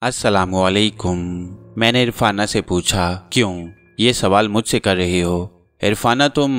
अस्सलामुअलैकुम। मैंने इरफाना से पूछा, क्यों ये सवाल मुझसे कर रहे हो? इरफाना, तुम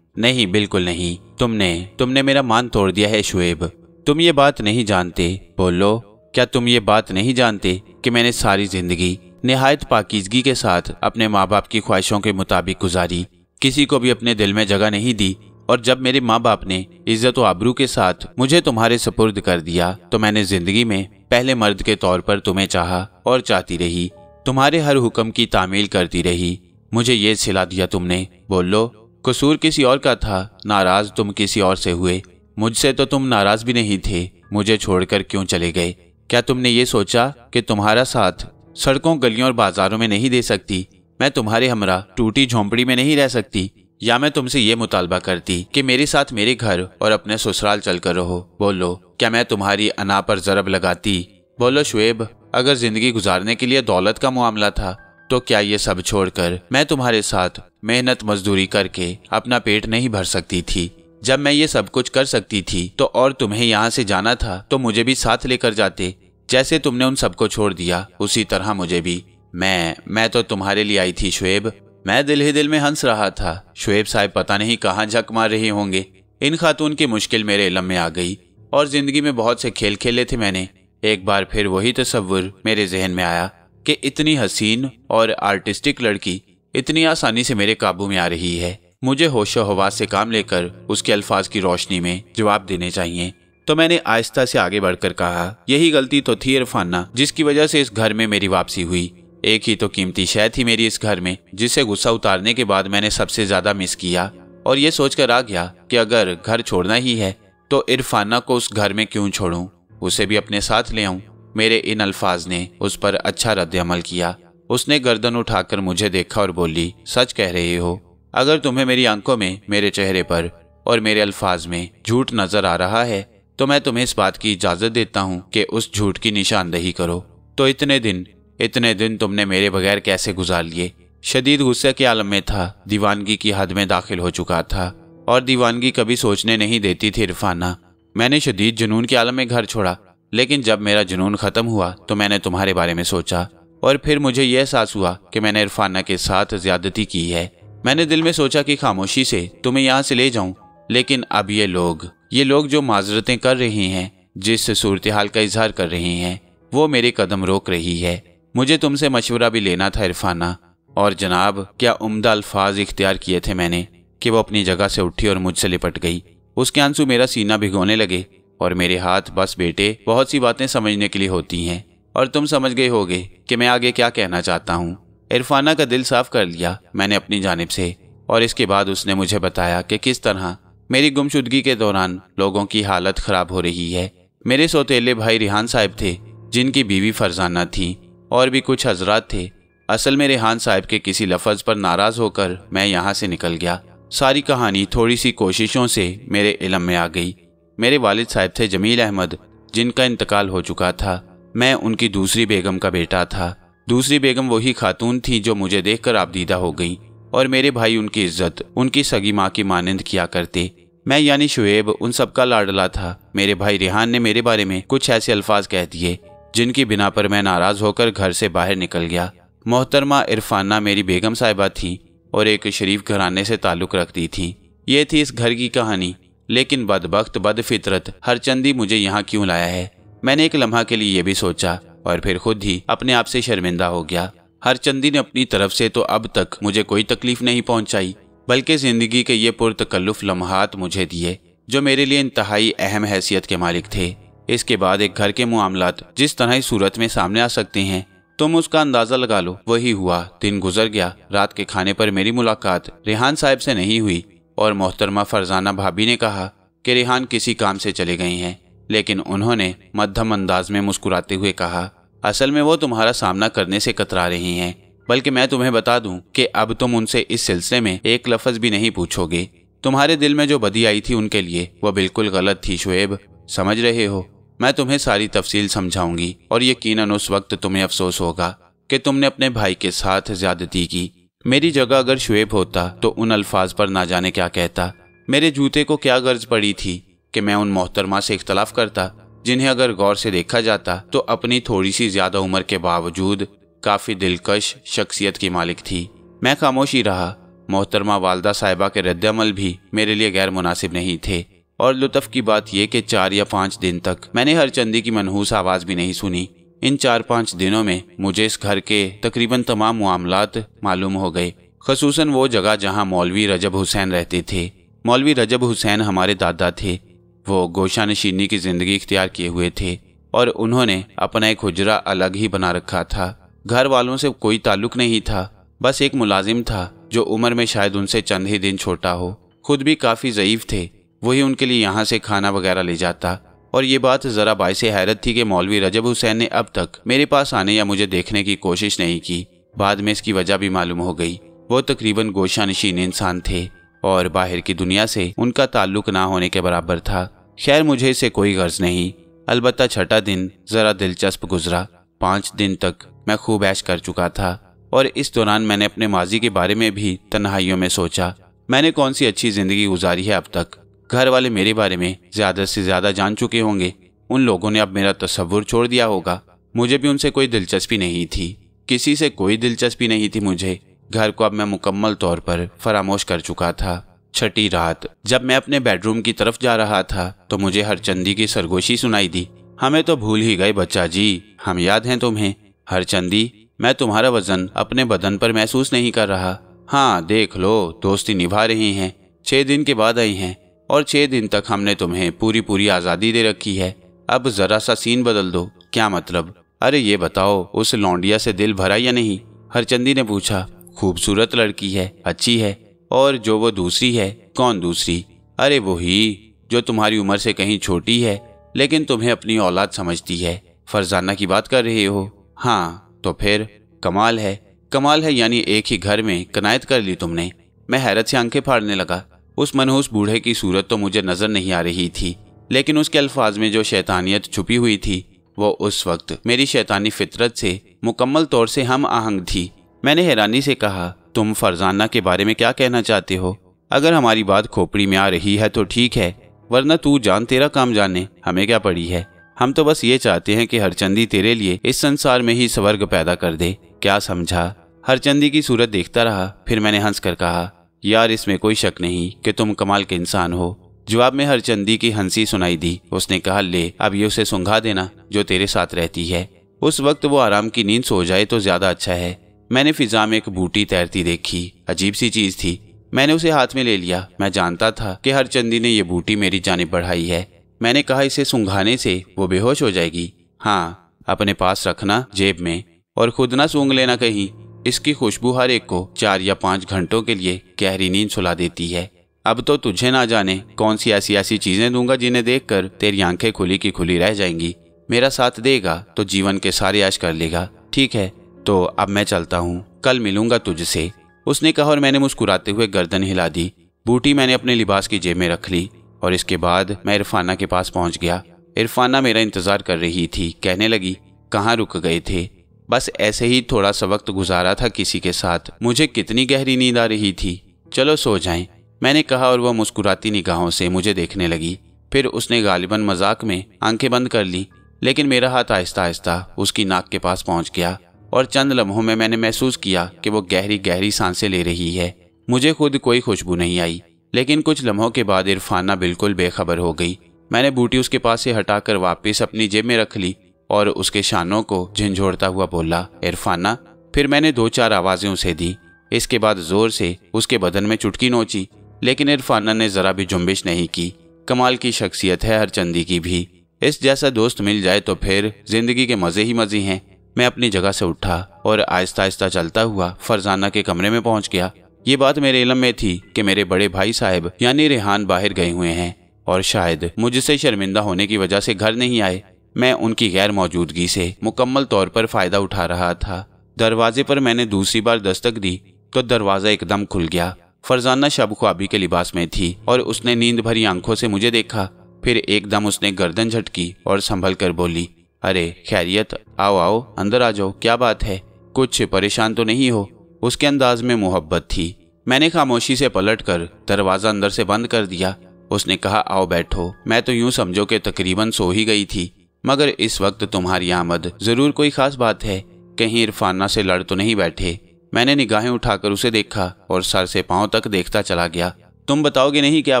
नहीं, बिल्कुल नहीं। तुमने मेरा मान तोड़ दिया है शुएब। तुम ये बात नहीं जानते। बोलो, क्या तुम ये बात नहीं जानते कि मैंने सारी जिंदगी निहायत पाकीज़गी के साथ अपने माँ बाप की ख्वाहिशों के मुताबिक गुजारी, किसी को भी अपने दिल में जगह नहीं दी। और जब मेरे माँ बाप ने इज्जत व आबरू के साथ मुझे तुम्हारे सुपुर्द कर दिया तो मैंने जिंदगी में पहले मर्द के तौर पर तुम्हें चाहा और चाहती रही, तुम्हारे हर हुक्म की तामील करती रही। मुझे ये सिला दिया तुमने। बोलो, कसूर किसी और का था, नाराज तुम किसी और से हुए। मुझसे तो तुम नाराज भी नहीं थे, मुझे छोड़कर क्यों चले गए? क्या तुमने ये सोचा कि तुम्हारा साथ सड़कों, गलियों और बाजारों में नहीं दे सकती? मैं तुम्हारे हमरा टूटी झोंपड़ी में नहीं रह सकती? या मैं तुमसे ये मुतालबा करती कि मेरे साथ मेरे घर और अपने ससुराल चल कर रहो? बोलो, क्या मैं तुम्हारी अना पर ज़रब लगाती? बोलो शुएब, अगर जिंदगी गुजारने के लिए दौलत का मामला था तो क्या ये सब छोड़कर मैं तुम्हारे साथ मेहनत मजदूरी करके अपना पेट नहीं भर सकती थी? जब मैं ये सब कुछ कर सकती थी तो और तुम्हें यहाँ से जाना था तो मुझे भी साथ लेकर जाते। जैसे तुमने उन सबको छोड़ दिया उसी तरह मुझे भी। मैं तो तुम्हारे लिए आई थी शुएब। मैं दिल ही दिल में हंस रहा था। शुएब साहब पता नहीं कहाँ झक मार रहे होंगे। इन खातून की मुश्किल मेरे इल्म में आ गई और जिंदगी में बहुत से खेल खेले थे मैंने। एक बार फिर वही तस्वुर मेरे जहन में आया कि इतनी हसीन और आर्टिस्टिक लड़की इतनी आसानी से मेरे काबू में आ रही है। मुझे होशो हवास से काम लेकर उसके अल्फाज की रोशनी में जवाब देने चाहिए। तो मैंने आहिस्ता से आगे बढ़कर कहा, यही गलती तो थी इरफाना जिसकी वजह से इस घर में मेरी वापसी हुई। एक ही तो कीमती शय थी मेरी इस घर में जिसे गुस्सा उतारने के बाद मैंने सबसे ज्यादा मिस किया। और ये सोचकर आ गया कि अगर घर छोड़ना ही है तो इरफाना को उस घर में क्यों छोड़ूं, उसे भी अपने साथ ले आऊं। मेरे इन अल्फाज ने उस पर अच्छा रद्द अमल किया। उसने गर्दन उठाकर मुझे देखा और बोली, सच कह रहे हो। अगर तुम्हें मेरी आंखों में, मेरे चेहरे पर और मेरे अल्फाज में झूठ नजर आ रहा है तो मैं तुम्हें इस बात की इजाजत देता हूँ कि उस झूठ की निशानदही करो। तो इतने दिन तुमने मेरे बगैर कैसे गुजार लिए? शदीद गुस्से के आलम में था, दीवानगी की हद में दाखिल हो चुका था और दीवानगी कभी सोचने नहीं देती थी इरफाना। मैंने शदीद जुनून के आलम में घर छोड़ा, लेकिन जब मेरा जुनून खत्म हुआ तो मैंने तुम्हारे बारे में सोचा और फिर मुझे यह एहसास हुआ कि मैंने इरफाना के साथ ज्यादती की है। मैंने दिल में सोचा कि खामोशी से तुम्हें यहाँ से ले जाऊं, लेकिन अब ये लोग जो माजरतें कर रहे हैं, जिस सूरत हाल का इजहार कर रहे हैं, वो मेरे कदम रोक रही है। मुझे तुमसे मशवरा भी लेना था इरफाना। और जनाब, क्या उम्दा अल्फाज इख्तियार किए थे मैंने कि वो अपनी जगह से उठी और मुझसे लिपट गई। उसके आंसू मेरा सीना भिगोने लगे और मेरे हाथ, बस बेटे, बहुत सी बातें समझने के लिए होती हैं और तुम समझ गए होगे कि मैं आगे क्या कहना चाहता हूँ। इरफाना का दिल साफ कर लिया मैंने अपनी जानिब से और इसके बाद उसने मुझे बताया कि किस तरह मेरी गुमशुदगी के दौरान लोगों की हालत खराब हो रही है। मेरे सौतेले भाई रिहान साहब थे जिनकी बीवी फरजाना थी और भी कुछ हजरात थे। असल में रिहान साहब के किसी लफ्ज पर नाराज होकर मैं यहाँ से निकल गया। सारी कहानी थोड़ी सी कोशिशों से मेरे इल्म में आ गई। मेरे वालिद साहब थे जमील अहमद, जिनका इंतकाल हो चुका था। मैं उनकी दूसरी बेगम का बेटा था। दूसरी बेगम वही खातून थी जो मुझे देखकर आबदीदा हो गई और मेरे भाई उनकी इज्जत उनकी सगी माँ की मानंद किया करते। मैं यानी शुएब उन सबका लाडला था। मेरे भाई रिहान ने मेरे बारे में कुछ ऐसे अल्फाज कह दिए जिनकी बिना पर मैं नाराज होकर घर से बाहर निकल गया। मोहतरमा इरफाना मेरी बेगम साहिबा थी और एक शरीफ घराने से ताल्लुक़ रखती थी। ये थी इस घर की कहानी। लेकिन बदबख्त बदफितरत हरचंदी मुझे यहाँ क्यों लाया है? मैंने एक लम्हा के लिए ये भी सोचा और फिर खुद ही अपने आप से शर्मिंदा हो गया। हरचंदी ने अपनी तरफ से तो अब तक मुझे कोई तकलीफ नहीं पहुंचाई, बल्कि जिंदगी के ये पुरतकल्लुफ लम्हात मुझे दिए जो मेरे लिए इंतहाई अहम हैसियत के मालिक थे। इसके बाद एक घर के मामलात जिस तरह ही सूरत में सामने आ सकते हैं तुम उसका अंदाजा लगा लो। वही हुआ। दिन गुजर गया। रात के खाने पर मेरी मुलाकात रिहान साहब से नहीं हुई और मोहतरमा फरजाना भाभी ने कहा कि रिहान किसी काम से चले गए हैं, लेकिन उन्होंने मध्यम अंदाज में मुस्कुराते हुए कहा, असल में वो तुम्हारा सामना करने से कतरा रही हैं। बल्कि मैं तुम्हें बता दूं कि अब तुम उनसे इस सिलसिले में एक लफ्ज भी नहीं पूछोगे। तुम्हारे दिल में जो बदी आई थी उनके लिए वो बिल्कुल गलत थी शुएब, समझ रहे हो? मैं तुम्हें सारी तफसील समझाऊंगी और यकीनन उस वक्त तुम्हें अफसोस होगा कि तुमने अपने भाई के साथ ज्यादती की। मेरी जगह अगर शुएब होता तो उन अल्फाज पर ना जाने क्या कहता। मेरे जूते को क्या गर्ज पड़ी थी कि मैं उन मोहतरमा से इख्तलाफ करता जिन्हें अगर गौर से देखा जाता तो अपनी थोड़ी सी ज्यादा उम्र के बावजूद काफी दिलकश शख्सियत की मालिक थी। मैं खामोश ही रहा। मोहतरमा वालदा साहिबा के रद्द-ए-अमल भी मेरे लिए गैर मुनासिब नहीं थे, और लुत्फ की बात यह कि 4 या 5 दिन तक मैंने हरचंदी की मनहूस आवाज भी नहीं सुनी। इन 4-5 दिनों में मुझे इस घर के तकरीबन तमाम मामलात मालूम हो गए, खसूसन वो जगह जहां मौलवी रजब हुसैन रहते थे। मौलवी रजब हुसैन हमारे दादा थे। वो गोशा नशीनी की जिंदगी इख्तियार किए हुए थे और उन्होंने अपना एक हुजरा अलग ही बना रखा था। घर वालों से कोई ताल्लुक नहीं था, बस एक मुलाजिम था जो उम्र में शायद उनसे चंद ही दिन छोटा हो। खुद भी काफ़ी ज़ईफ थे, वही उनके लिए यहाँ से खाना वगैरह ले जाता। और ये बात ज़रा बाइसे हैरत थी कि मौलवी रजब हुसैन ने अब तक मेरे पास आने या मुझे देखने की कोशिश नहीं की। बाद में इसकी वजह भी मालूम हो गई। वो तकरीबन गोशा नशीन इंसान थे और बाहर की दुनिया से उनका ताल्लुक ना होने के बराबर था। खैर, मुझे इससे कोई गर्ज नहीं। अलबत्ता छठा दिन ज़रा दिलचस्प गुजरा। 5 दिन तक मैं खूब ऐश कर चुका था और इस दौरान मैंने अपने माजी के बारे में भी तन्हाइयों में सोचा। मैंने कौन सी अच्छी ज़िंदगी गुजारी है अब तक। घर वाले मेरे बारे में ज़्यादा से ज़्यादा जान चुके होंगे। उन लोगों ने अब मेरा तसव्वुर छोड़ दिया होगा। मुझे भी उनसे कोई दिलचस्पी नहीं थी, किसी से कोई दिलचस्पी नहीं थी मुझे। घर को अब मैं मुकम्मल तौर पर फरामोश कर चुका था। छठी रात जब मैं अपने बेडरूम की तरफ जा रहा था तो मुझे हरचंदी की सरगोशी सुनाई दी। हमें तो भूल ही गए बच्चा जी, हम याद हैं तुम्हें। हरचंदी, मैं तुम्हारा वजन अपने बदन पर महसूस नहीं कर रहा। हाँ देख लो, दोस्ती निभा रही हैं। 6 दिन के बाद आई हैं और 6 दिन तक हमने तुम्हें पूरी आज़ादी दे रखी है। अब जरा सा सीन बदल दो। क्या मतलब? अरे ये बताओ, उस लौंडिया से दिल भरा या नहीं? हरचंदी ने पूछा। खूबसूरत लड़की है, अच्छी है। और जो वो दूसरी है? कौन दूसरी? अरे वही जो तुम्हारी उम्र से कहीं छोटी है लेकिन तुम्हें अपनी औलाद समझती है। फरजाना की बात कर रहे हो? हाँ, तो फिर कमाल है। कमाल है यानी एक ही घर में कनायत कर ली तुमने। मैं हैरत से आंखें फाड़ने लगा। उस मनहूस बूढ़े की सूरत तो मुझे नजर नहीं आ रही थी, लेकिन उसके अल्फाज में जो शैतानियत छुपी हुई थी वो उस वक्त मेरी शैतानी फितरत से मुकम्मल तौर से हम आहंग थी। मैंने हैरानी से कहा, तुम फरजाना के बारे में क्या कहना चाहते हो? अगर हमारी बात खोपड़ी में आ रही है तो ठीक है, वरना तू जान तेरा काम जाने, हमें क्या पड़ी है। हम तो बस ये चाहते हैं कि हरचंदी तेरे लिए इस संसार में ही स्वर्ग पैदा कर दे। क्या समझा? हरचंदी की सूरत देखता रहा, फिर मैंने हंस कर कहा, यार इसमें कोई शक नहीं कि तुम कमाल के इंसान हो। जवाब में हरचंदी की हंसी सुनाई दी। उसने कहा, ले अब ये उसे सुंघा देना जो तेरे साथ रहती है। उस वक्त वो आराम की नींद सो जाए तो ज्यादा अच्छा है। मैंने फिजा में एक बूटी तैरती देखी। अजीब सी चीज थी। मैंने उसे हाथ में ले लिया। मैं जानता था कि हरचंदी ने ये बूटी मेरी जानिब बढ़ाई है। मैंने कहा, इसे सुंघाने से वो बेहोश हो जाएगी। हाँ, अपने पास रखना जेब में, और खुद ना सूंघ लेना कहीं। इसकी खुशबू हर एक को 4 या 5 घंटों के लिए गहरी नींद सुला देती है। अब तो तुझे ना जाने कौन सी ऐसी चीजें दूंगा जिन्हें देखकर तेरी आंखें खुली की खुली रह जाएंगी। मेरा साथ देगा तो जीवन के सारे ऐश कर लेगा। ठीक है, तो अब मैं चलता हूँ, कल मिलूंगा तुझसे, उसने कहा और मैंने मुस्कुराते हुए गर्दन हिला दी। बूटी मैंने अपने लिबास की जेब में रख ली और इसके बाद मैं इरफाना के पास पहुंच गया। इरफाना मेरा इंतजार कर रही थी। कहने लगी, कहाँ रुक गए थे? बस ऐसे ही थोड़ा सा वक्त गुजारा था किसी के साथ। मुझे कितनी गहरी नींद आ रही थी। चलो सो जाएं, मैंने कहा और वह मुस्कुराती निगाहों से मुझे देखने लगी। फिर उसने गालिबन मजाक में आंखें बंद कर ली, लेकिन मेरा हाथ आहिस्ता आहिस्ता उसकी नाक के पास पहुंच गया और चंद लम्हों में मैंने महसूस किया कि वो गहरी गहरी सांसें ले रही है। मुझे खुद कोई खुशबू नहीं आई, लेकिन कुछ लम्हों के बाद इरफाना बिल्कुल बेखबर हो गई। मैंने बूटी उसके पास से हटाकर वापस अपनी जेब में रख ली और उसके शानों को झंझोड़ता हुआ बोला, इरफाना। फिर मैंने 2-4 आवाजें उसे दी। इसके बाद जोर से उसके बदन में चुटकी नोची, लेकिन इरफाना ने जरा भी जुम्बिश नहीं की। कमाल की शख्सियत है हरचंदी की भी। इस जैसा दोस्त मिल जाए तो फिर जिंदगी के मजे ही मजे हैं। मैं अपनी जगह से उठा और आहिस्ता आहिस्ता चलता हुआ फरजाना के कमरे में पहुंच गया। ये बात मेरे इल्म में थी कि मेरे बड़े भाई साहब यानी रेहान बाहर गए हुए हैं और शायद मुझसे शर्मिंदा होने की वजह से घर नहीं आए। मैं उनकी गैर मौजूदगी से मुकम्मल तौर पर फायदा उठा रहा था। दरवाजे पर मैंने दूसरी बार दस्तक दी तो दरवाजा एकदम खुल गया। फरजाना शब ख्वाबी के लिबास में थी और उसने नींद भरी आंखों से मुझे देखा। फिर एकदम उसने गर्दन झटकी और संभल कर बोली, अरे खैरियत, आओ आओ अंदर आ जाओ, क्या बात है, कुछ परेशान तो नहीं हो? उसके अंदाज में मोहब्बत थी। मैंने खामोशी से पलटकर दरवाजा अंदर से बंद कर दिया اس نے कहा आओ बैठो। मैं तो यूं समझो कि तकरीबन सो ही गई थी, मगर इस वक्त तुम्हारी आमद, जरूर कोई खास बात है? कहीं इरफाना से लड़ तो नहीं बैठे? मैंने निगाहें उठाकर उसे देखा और सर से पांव तक देखता चला गया। तुम बताओगे नहीं क्या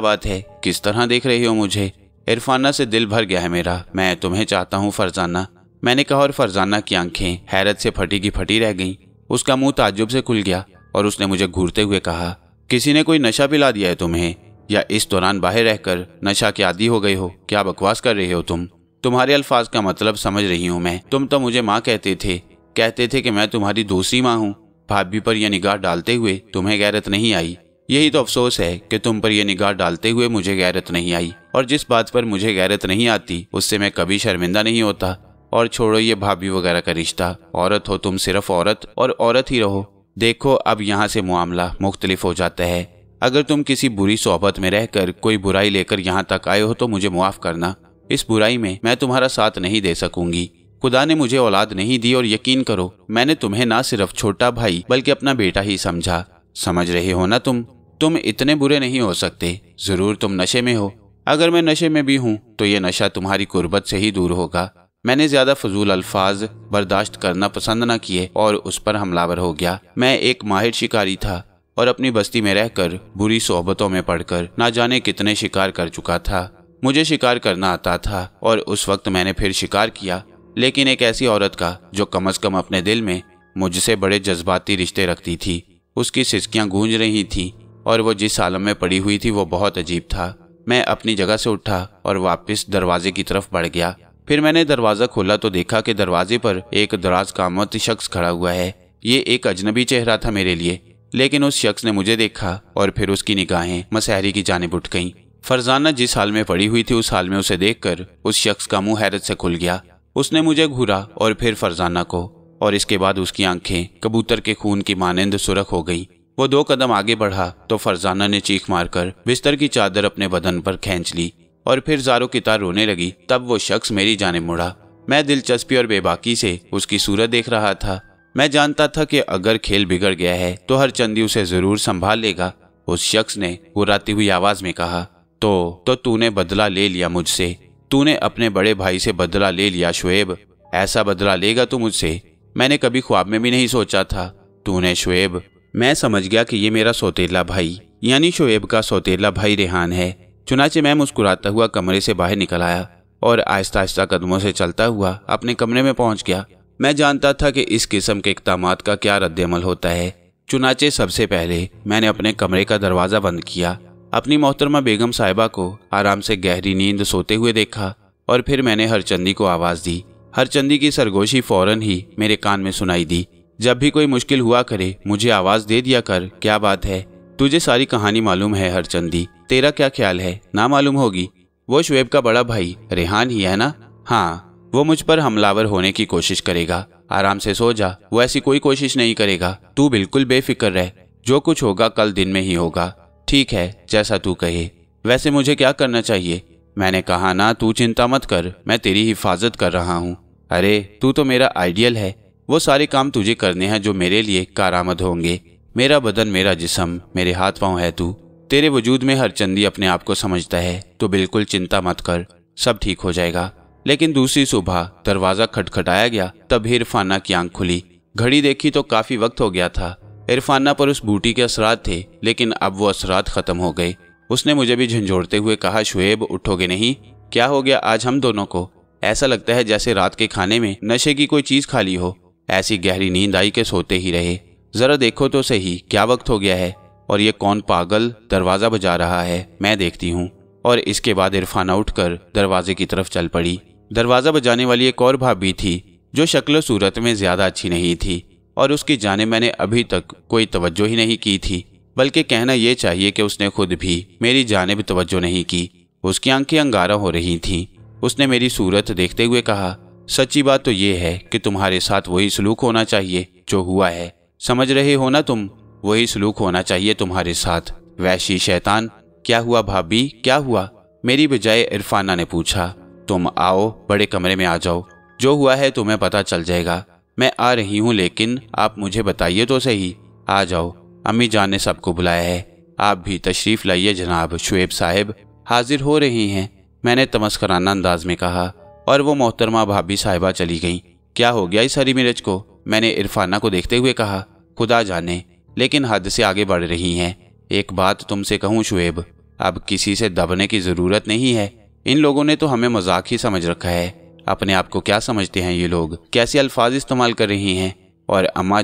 बात है? किस तरह देख रही हो मुझे? इरफाना से दिल भर गया है मेरा, मैं तुम्हें चाहता हूँ फरजाना, मैंने कहा, और फरजाना की आंखें हैरत से फटी की फटी रह गईं। उसका मुंह ताज्जुब से खुल गया और उसने मुझे घूरते हुए कहा, किसी ने कोई नशा पिला दिया है तुम्हें, या इस दौरान बाहर रहकर नशा के आदी हो गई हो? क्या बकवास कर रहे हो तुम? तुम्हारे अल्फाज का मतलब समझ रही हूँ मैं। तुम तो मुझे माँ कहते थे कि मैं तुम्हारी दूसरी माँ हूँ। भाभी पर यह निगाह डालते हुए तुम्हें गैरत नहीं आई। यही तो अफसोस है कि तुम पर यह निगाह डालते हुए मुझे गैरत नहीं आई, और जिस बात पर मुझे गैरत नहीं आती उससे मैं कभी शर्मिंदा नहीं होता। और छोड़ो ये भाभी वगैरह का रिश्ता, औरत हो तुम, सिर्फ औरत, और औरत ही रहो। देखो अब यहाँ से मामला मुख्तलिफ हो जाता है। अगर तुम किसी बुरी सोहबत में रहकर कोई बुराई लेकर यहाँ तक आए हो तो मुझे मुआफ करना। इस बुराई में मैं तुम्हारा साथ नहीं दे सकूंगी। खुदा ने मुझे औलाद नहीं दी, और यकीन करो मैंने तुम्हें ना सिर्फ छोटा भाई बल्कि अपना बेटा ही समझा। समझ रहे हो ना तुम इतने बुरे नहीं हो सकते। जरूर तुम नशे में हो। अगर मैं नशे में भी हूँ तो ये नशा तुम्हारी कुर्बत से ही दूर होगा। मैंने ज्यादा फजूल अल्फाज बर्दाश्त करना पसंद न किए और उस पर हमलावर हो गया। मैं एक माहिर शिकारी था और अपनी बस्ती में रहकर बुरी सोहबतों में पड़कर ना जाने कितने शिकार कर चुका था। मुझे शिकार करना आता था और उस वक्त मैंने फिर शिकार किया, लेकिन एक ऐसी औरत का जो कम से कम अपने दिल में मुझसे बड़े जज्बाती रिश्ते रखती थी। उसकी सिसकियां गूंज रही थीं और वो जिस आलम में पड़ी हुई थी वो बहुत अजीब था। मैं अपनी जगह से उठा और वापस दरवाजे की तरफ बढ़ गया। फिर मैंने दरवाज़ा खोला तो देखा कि दरवाजे पर एक दराज कामत शख्स खड़ा हुआ है। ये एक अजनबी चेहरा था मेरे लिए, लेकिन उस शख्स ने मुझे देखा और फिर उसकी निगाहें मसहरी की जानिब उठ गईं। फरजाना जिस हाल में पड़ी हुई थी उस हाल में उसे देखकर उस शख्स का मुंह हैरत से खुल गया। उसने मुझे घूरा और फिर फरजाना को, और इसके बाद उसकी आंखें कबूतर के खून की मानंद सुर्ख हो गई। वो 2 कदम आगे बढ़ा तो फरजाना ने चीख मारकर बिस्तर की चादर अपने बदन पर खींच ली और फिर ज़ारो की तार रोने लगी। तब वो शख्स मेरी जानिब मुड़ा। मैं दिलचस्पी और बेबाकी से उसकी सूरत देख रहा था। मैं जानता था कि अगर खेल बिगड़ गया है तो हर चंदी उसे जरूर संभाल लेगा। उस शख्स ने गुर्राती हुई आवाज में कहा, तो तूने बदला ले लिया मुझसे। तूने अपने बड़े भाई से बदला ले लिया शुएब। ऐसा बदला लेगा तू मुझसे? मैंने कभी ख्वाब में भी नहीं सोचा था। तूने शुएब? मैं समझ गया कि ये मेरा सौतेला भाई यानी शुएब का सौतेला भाई रेहान है। चुनाचे मैं मुस्कुराता हुआ कमरे से बाहर निकल आया और आहिस्ता आहिस्ता कदमों से चलता हुआ अपने कमरे में पहुंच गया। मैं जानता था कि इस किस्म के इक़दामात का क्या रद्द-ए-अमल होता है। चुनाचे सबसे पहले मैंने अपने कमरे का दरवाज़ा बंद किया, अपनी मोहतरमा बेगम साहिबा को आराम से गहरी नींद सोते हुए देखा और फिर मैंने हरचंदी को आवाज़ दी। हरचंदी की सरगोशी फौरन ही मेरे कान में सुनाई दी। जब भी कोई मुश्किल हुआ करे मुझे आवाज़ दे दिया कर। क्या बात है? तुझे सारी कहानी मालूम है हरचंदी। तेरा क्या ख्याल है? ना मालूम होगी। वो शुएब का बड़ा भाई रेहान ही है ना? हाँ, वो मुझ पर हमलावर होने की कोशिश करेगा। आराम से सो जा, वो ऐसी कोई कोशिश नहीं करेगा। तू बिल्कुल बेफिक्र रह, जो कुछ होगा कल दिन में ही होगा। ठीक है, जैसा तू कहे। वैसे मुझे क्या करना चाहिए? मैंने कहा ना, तू चिंता मत कर, मैं तेरी हिफाजत कर रहा हूँ। अरे तू तो मेरा आइडियल है। वो सारे काम तुझे करने हैं जो मेरे लिए कारआमद होंगे। मेरा बदन, मेरा जिस्म, मेरे हाथ पांव है तू। तेरे वजूद में हरचंदी अपने आप को समझता है। तो बिल्कुल चिंता मत कर, सब ठीक हो जाएगा। लेकिन दूसरी सुबह दरवाज़ा खटखटाया गया। तब इरफाना की आंख खुली। घड़ी देखी तो काफ़ी वक्त हो गया था। इरफाना पर उस बूटी के असरात थे, लेकिन अब वो असरात ख़त्म हो गए। उसने मुझे भी झंझोड़ते हुए कहा, शुएब उठोगे नहीं? क्या हो गया आज हम दोनों को? ऐसा लगता है जैसे रात के खाने में नशे की कोई चीज़ खा ली हो। ऐसी गहरी नींद आई के सोते ही रहे। ज़रा देखो तो सही क्या वक्त हो गया है, और ये कौन पागल दरवाज़ा बजा रहा है? मैं देखती हूँ। और इसके बाद इरफाना उठकर दरवाजे की तरफ चल पड़ी। दरवाज़ा बजाने वाली एक और भाभी थी जो शक्ल सूरत में ज़्यादा अच्छी नहीं थी, और उसकी जानिब मैंने अभी तक कोई तवज्जो ही नहीं की थी। बल्कि कहना यह चाहिए कि उसने खुद भी मेरी जानिब तवज्जो नहीं की। उसकी आंखें अंगारा हो रही थीं। उसने मेरी सूरत देखते हुए कहा, सच्ची बात तो ये है कि तुम्हारे साथ वही सलूक होना चाहिए जो हुआ है। समझ रहे हो ना तुम? वही सलूक होना चाहिए तुम्हारे साथ। वैशी शैतान। क्या हुआ भाभी, क्या हुआ? मेरी बजाय इरफाना ने पूछा। तुम आओ, बड़े कमरे में आ जाओ, जो हुआ है तुम्हें पता चल जाएगा। मैं आ रही हूँ, लेकिन आप मुझे बताइए तो सही। आ जाओ, अम्मी जान ने सबको बुलाया है। आप भी तशरीफ़ लाइए जनाब शुएब साहब। हाजिर हो रही हैं, मैंने तमस्कराना अंदाज में कहा, और वो मोहतरमा भाभी साहिबा चली गईं। क्या हो गया इस हरी मिर्च को? मैंने इरफाना को देखते हुए कहा। खुदा जाने, लेकिन हद से आगे बढ़ रही हैं। एक बात तुमसे कहूँ शुएब, अब किसी से दबने की ज़रूरत नहीं है। इन लोगों ने तो हमें मजाक ही समझ रखा है। अपने आप को क्या समझते हैं ये लोग? कैसे अल्फाज इस्तेमाल कर रही हैं। और अम्मा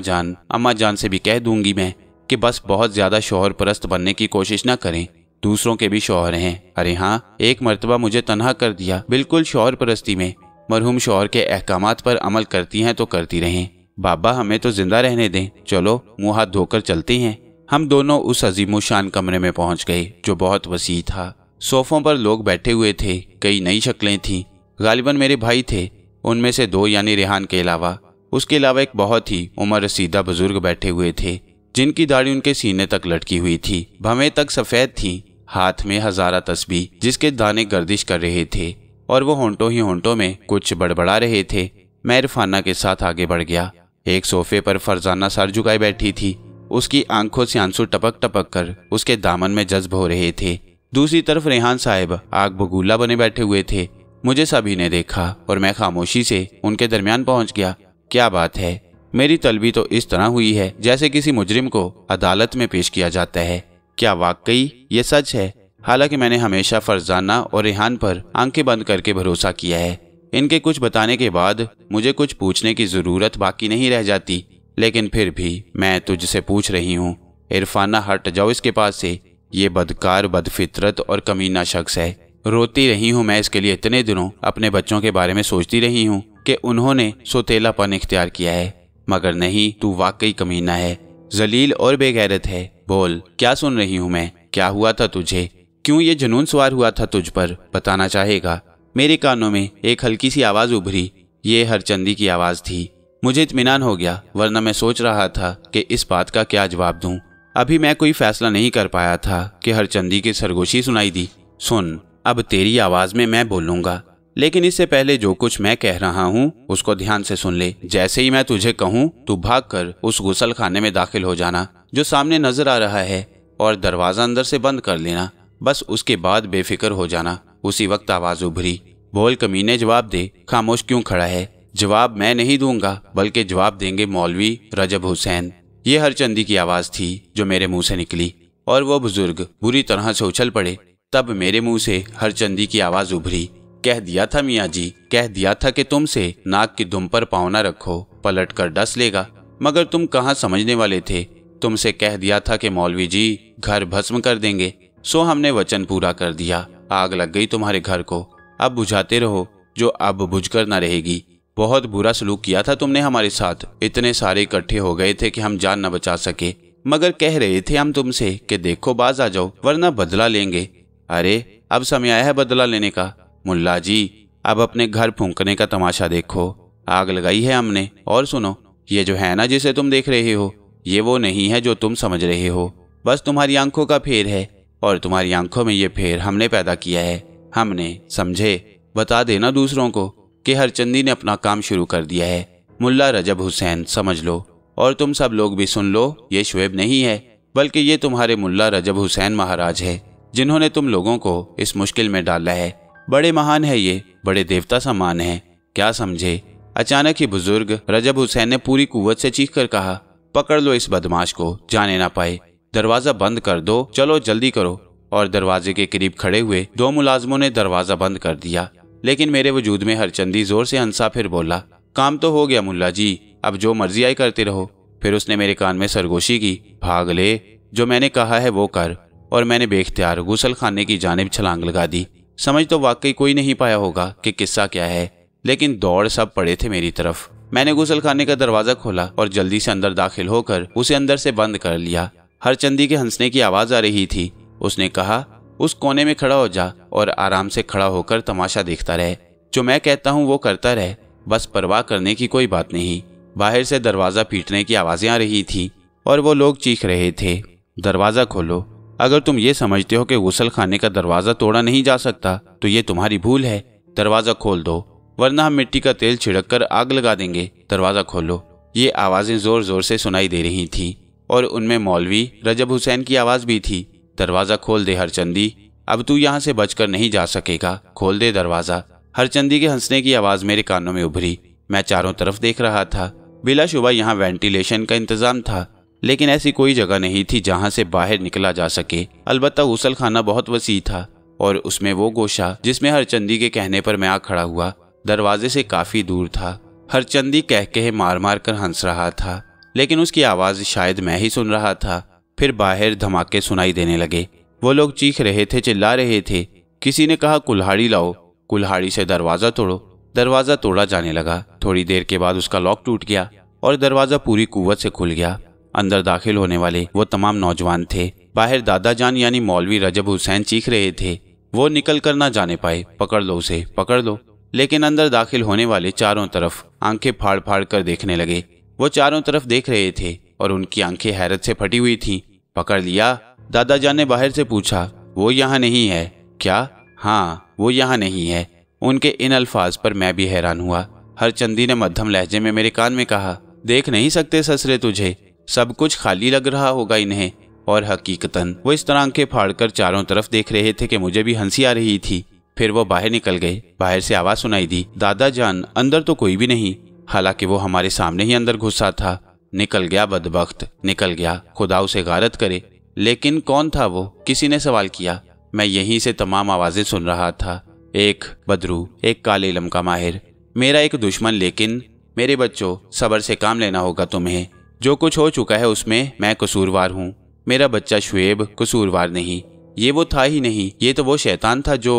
जान से भी कह दूंगी मैं कि बस बहुत ज़्यादा शौहर परस्त बनने की कोशिश ना करें। दूसरों के भी शौहर हैं। अरे हाँ, एक मर्तबा मुझे तन्हा कर दिया, बिल्कुल शौहर परस्ती में। मरहूम शौहर के अहकामात पर अमल करती हैं तो करती रहें। बाबा हमें तो जिंदा रहने दें। चलो मुँह हाथ धोकर चलते हैं। हम दोनों उस अजीमुशान कमरे में पहुंच गए जो बहुत वसी था। सोफों पर लोग बैठे हुए थे। कई नई शक्लें थीं। गालिबन मेरे भाई थे, उनमें से 2 यानी रेहान के अलावा। उसके अलावा एक बहुत ही उम्र रसीदा बुजुर्ग बैठे हुए थे, जिनकी दाढ़ी उनके सीने तक लटकी हुई थी, भवें तक सफ़ेद थी। हाथ में हजारा तस्बीह जिसके दाने गर्दिश कर रहे थे, और वो होंठों ही होंठों में कुछ बड़बड़ा रहे थे। मैं इरफाना के साथ आगे बढ़ गया। एक सोफे पर फरजाना सर झुकाए बैठी थी। उसकी आंखों से आंसू टपक टपक कर उसके दामन में जज्ब हो रहे थे। दूसरी तरफ रेहान साहब आग बगूला बने बैठे हुए थे। मुझे सभी ने देखा और मैं खामोशी से उनके दरमियान पहुंच गया। क्या बात है? मेरी तलबी तो इस तरह हुई है जैसे किसी मुजरिम को अदालत में पेश किया जाता है। क्या वाकई ये सच है? हालांकि मैंने हमेशा फरजाना और रेहान पर आंखें बंद करके भरोसा किया है। इनके कुछ बताने के बाद मुझे कुछ पूछने की जरूरत बाकी नहीं रह जाती, लेकिन फिर भी मैं तुझसे पूछ रही हूँ। इरफाना, हट जाओ इसके पास से। ये बदकार, बदफितरत और कमीना शख्स है। रोती रही हूँ मैं इसके लिए। इतने दिनों अपने बच्चों के बारे में सोचती रही हूँ कि उन्होंने सोतेलापन इख्तियार किया है, मगर नहीं, तू वाकई कमीना है, जलील और बेगैरत है। बोल, क्या सुन रही हूँ मैं? क्या हुआ था तुझे? क्यों ये जुनून सवार हुआ था तुझ पर? बताना चाहेगा? मेरे कानों में एक हल्की सी आवाज़ उभरी। ये हरचंदी की आवाज़ थी। मुझे इत्मीनान हो गया, वरना मैं सोच रहा था कि इस बात का क्या जवाब दूं। अभी मैं कोई फैसला नहीं कर पाया था कि हरचंदी की सरगोशी सुनाई दी। सुन, अब तेरी आवाज़ में मैं बोलूँगा, लेकिन इससे पहले जो कुछ मैं कह रहा हूँ उसको ध्यान से सुन ले। जैसे ही मैं तुझे कहूँ तू भागकर उस गुसल खाने में दाखिल हो जाना जो सामने नजर आ रहा है, और दरवाज़ा अंदर से बंद कर लेना। बस उसके बाद बेफिक्र हो जाना। उसी वक्त आवाज़ उभरी। बोल कमीने, जवाब दे। खामोश क्यों खड़ा है? जवाब मैं नहीं दूंगा, बल्कि जवाब देंगे मौलवी रजब हुसैन। ये हरचंदी की आवाज़ थी जो मेरे मुंह से निकली, और वो बुजुर्ग बुरी तरह से उछल पड़े। तब मेरे मुंह से हरचंदी की आवाज़ उभरी। कह दिया था मियाँ जी, कह दिया था कि तुमसे नाक की दुम पर पाँव न रखो, पलट कर डस लेगा। मगर तुम कहाँ समझने वाले थे। तुमसे कह दिया था कि मौलवी जी घर भस्म कर देंगे, सो हमने वचन पूरा कर दिया। आग लग गई तुम्हारे घर को, अब बुझाते रहो जो अब बुझकर न रहेगी। बहुत बुरा सलूक किया था तुमने हमारे साथ। इतने सारे इकट्ठे हो गए थे कि हम जान न बचा सके, मगर कह रहे थे हम तुमसे कि देखो बाज आ जाओ, वरना बदला लेंगे। अरे अब समय आया है बदला लेने का। मुल्ला जी, अब अपने घर फूंकने का तमाशा देखो। आग लगाई है हमने। और सुनो, ये जो है ना जिसे तुम देख रहे हो, ये वो नहीं है जो तुम समझ रहे हो। बस तुम्हारी आंखों का फेर है, और तुम्हारी आंखों में ये फेर हमने पैदा किया है। हमने, समझे? बता देना दूसरों को कि हरचंदी ने अपना काम शुरू कर दिया है। मुल्ला रजब हुसैन, समझ लो, और तुम सब लोग भी सुन लो, ये शुएब नहीं है, बल्कि ये तुम्हारे मुल्ला रजब हुसैन महाराज है, जिन्होंने तुम लोगों को इस मुश्किल में डाला है। बड़े महान है ये, बड़े देवता समान है। क्या समझे? अचानक ही बुजुर्ग रजब हुसैन ने पूरी कुव्वत से चीख कर कहा, पकड़ लो इस बदमाश को, जाने ना पाए। दरवाजा बंद कर दो, चलो जल्दी करो। और दरवाजे के करीब खड़े हुए 2 मुलाजमों ने दरवाजा बंद कर दिया। लेकिन मेरे वजूद में हरचंदी जोर से हंसा, फिर बोला, काम तो हो गया मुल्ला जी, अब जो मर्जी आई करते रहो। फिर उसने मेरे कान में सरगोशी की, भाग ले, जो मैंने कहा है वो कर। और मैंने बेख्तियार गुसल खाने की जानिब छलांग लगा दी। समझ तो वाकई कोई नहीं पाया होगा कि किस्सा क्या है, लेकिन दौड़ सब पड़े थे मेरी तरफ। मैंने गुसल खाने का दरवाजा खोला और जल्दी से अंदर दाखिल होकर उसे अंदर से बंद कर लिया। हरचंदी के हंसने की आवाज़ आ रही थी। उसने कहा, उस कोने में खड़ा हो जा और आराम से खड़ा होकर तमाशा देखता रहे। जो मैं कहता हूँ वो करता रहे, बस परवाह करने की कोई बात नहीं। बाहर से दरवाज़ा पीटने की आवाज़ें आ रही थी और वो लोग चीख रहे थे, दरवाज़ा खोलो। अगर तुम ये समझते हो कि गुसल खाने का दरवाज़ा तोड़ा नहीं जा सकता तो ये तुम्हारी भूल है। दरवाज़ा खोल दो, वरना हम मिट्टी का तेल छिड़क कर आग लगा देंगे। दरवाज़ा खोलो। ये आवाज़ें ज़ोर ज़ोर से सुनाई दे रही थीं और उनमें मौलवी रजब हुसैन की आवाज़ भी थी। दरवाज़ा खोल दे हरचंदी, अब तू यहाँ से बचकर नहीं जा सकेगा, खोल दे दरवाजा। हरचंदी के हंसने की आवाज मेरे कानों में उभरी। मैं चारों तरफ देख रहा था। बिलाशुबा यहाँ वेंटिलेशन का इंतजाम था, लेकिन ऐसी कोई जगह नहीं थी जहाँ से बाहर निकला जा सके। अलबत्ता गुसल खाना बहुत वसी था और उसमें वो गोशा जिसमें हरचंदी के कहने पर मैं आ खड़ा हुआ दरवाजे से काफी दूर था। हरचंदी कह कहे मार मार कर हंस रहा था, लेकिन उसकी आवाज शायद मैं ही सुन रहा था। फिर बाहर धमाके सुनाई देने लगे। वो लोग चीख रहे थे, चिल्ला रहे थे। किसी ने कहा कुल्हाड़ी लाओ, कुल्हाड़ी से दरवाजा तोड़ो। दरवाजा तोड़ा जाने लगा। थोड़ी देर के बाद उसका लॉक टूट गया और दरवाजा पूरी कुव्वत से खुल गया। अंदर दाखिल होने वाले वो तमाम नौजवान थे। बाहर दादा जान यानी मौलवी रजब हुसैन चीख रहे थे। वो निकल कर ना जाने पाए, पकड़ लो उसे, पकड़ लो। लेकिन अंदर दाखिल होने वाले चारों तरफ आंखें फाड़ फाड़ कर देखने लगे। वो चारों तरफ देख रहे थे और उनकी आंखें हैरत से फटी हुई थीं। पकड़ लिया? दादा जान ने बाहर से पूछा। वो यहाँ नहीं है क्या? हाँ, वो यहाँ नहीं है। उनके इन अल्फाज पर मैं भी हैरान हुआ। हरचंदी ने मध्यम लहजे में मेरे कान में कहा, देख नहीं सकते ससरे तुझे? सब कुछ खाली लग रहा होगा इन्हें। और हकीकतन वो इस तरह आंखें फाड़कर चारों तरफ देख रहे थे कि मुझे भी हंसी आ रही थी। फिर वो बाहर निकल गए। बाहर से आवाज सुनाई दी, दादा जान अंदर तो कोई भी नहीं। हालांकि वो हमारे सामने ही अंदर घुसा था। निकल गया बदबख्त, निकल गया, खुदा उसे गारत करे। लेकिन कौन था वो? किसी ने सवाल किया। मैं यहीं से तमाम आवाजें सुन रहा था। एक बदरू, एक काले इल्म का माहिर, मेरा एक दुश्मन। लेकिन मेरे बच्चों, सब्र से काम लेना होगा तुम्हें। जो कुछ हो चुका है उसमें मैं कसूरवार हूँ। मेरा बच्चा शुएब कसूरवार नहीं। ये वो था ही नहीं, ये तो वो शैतान था जो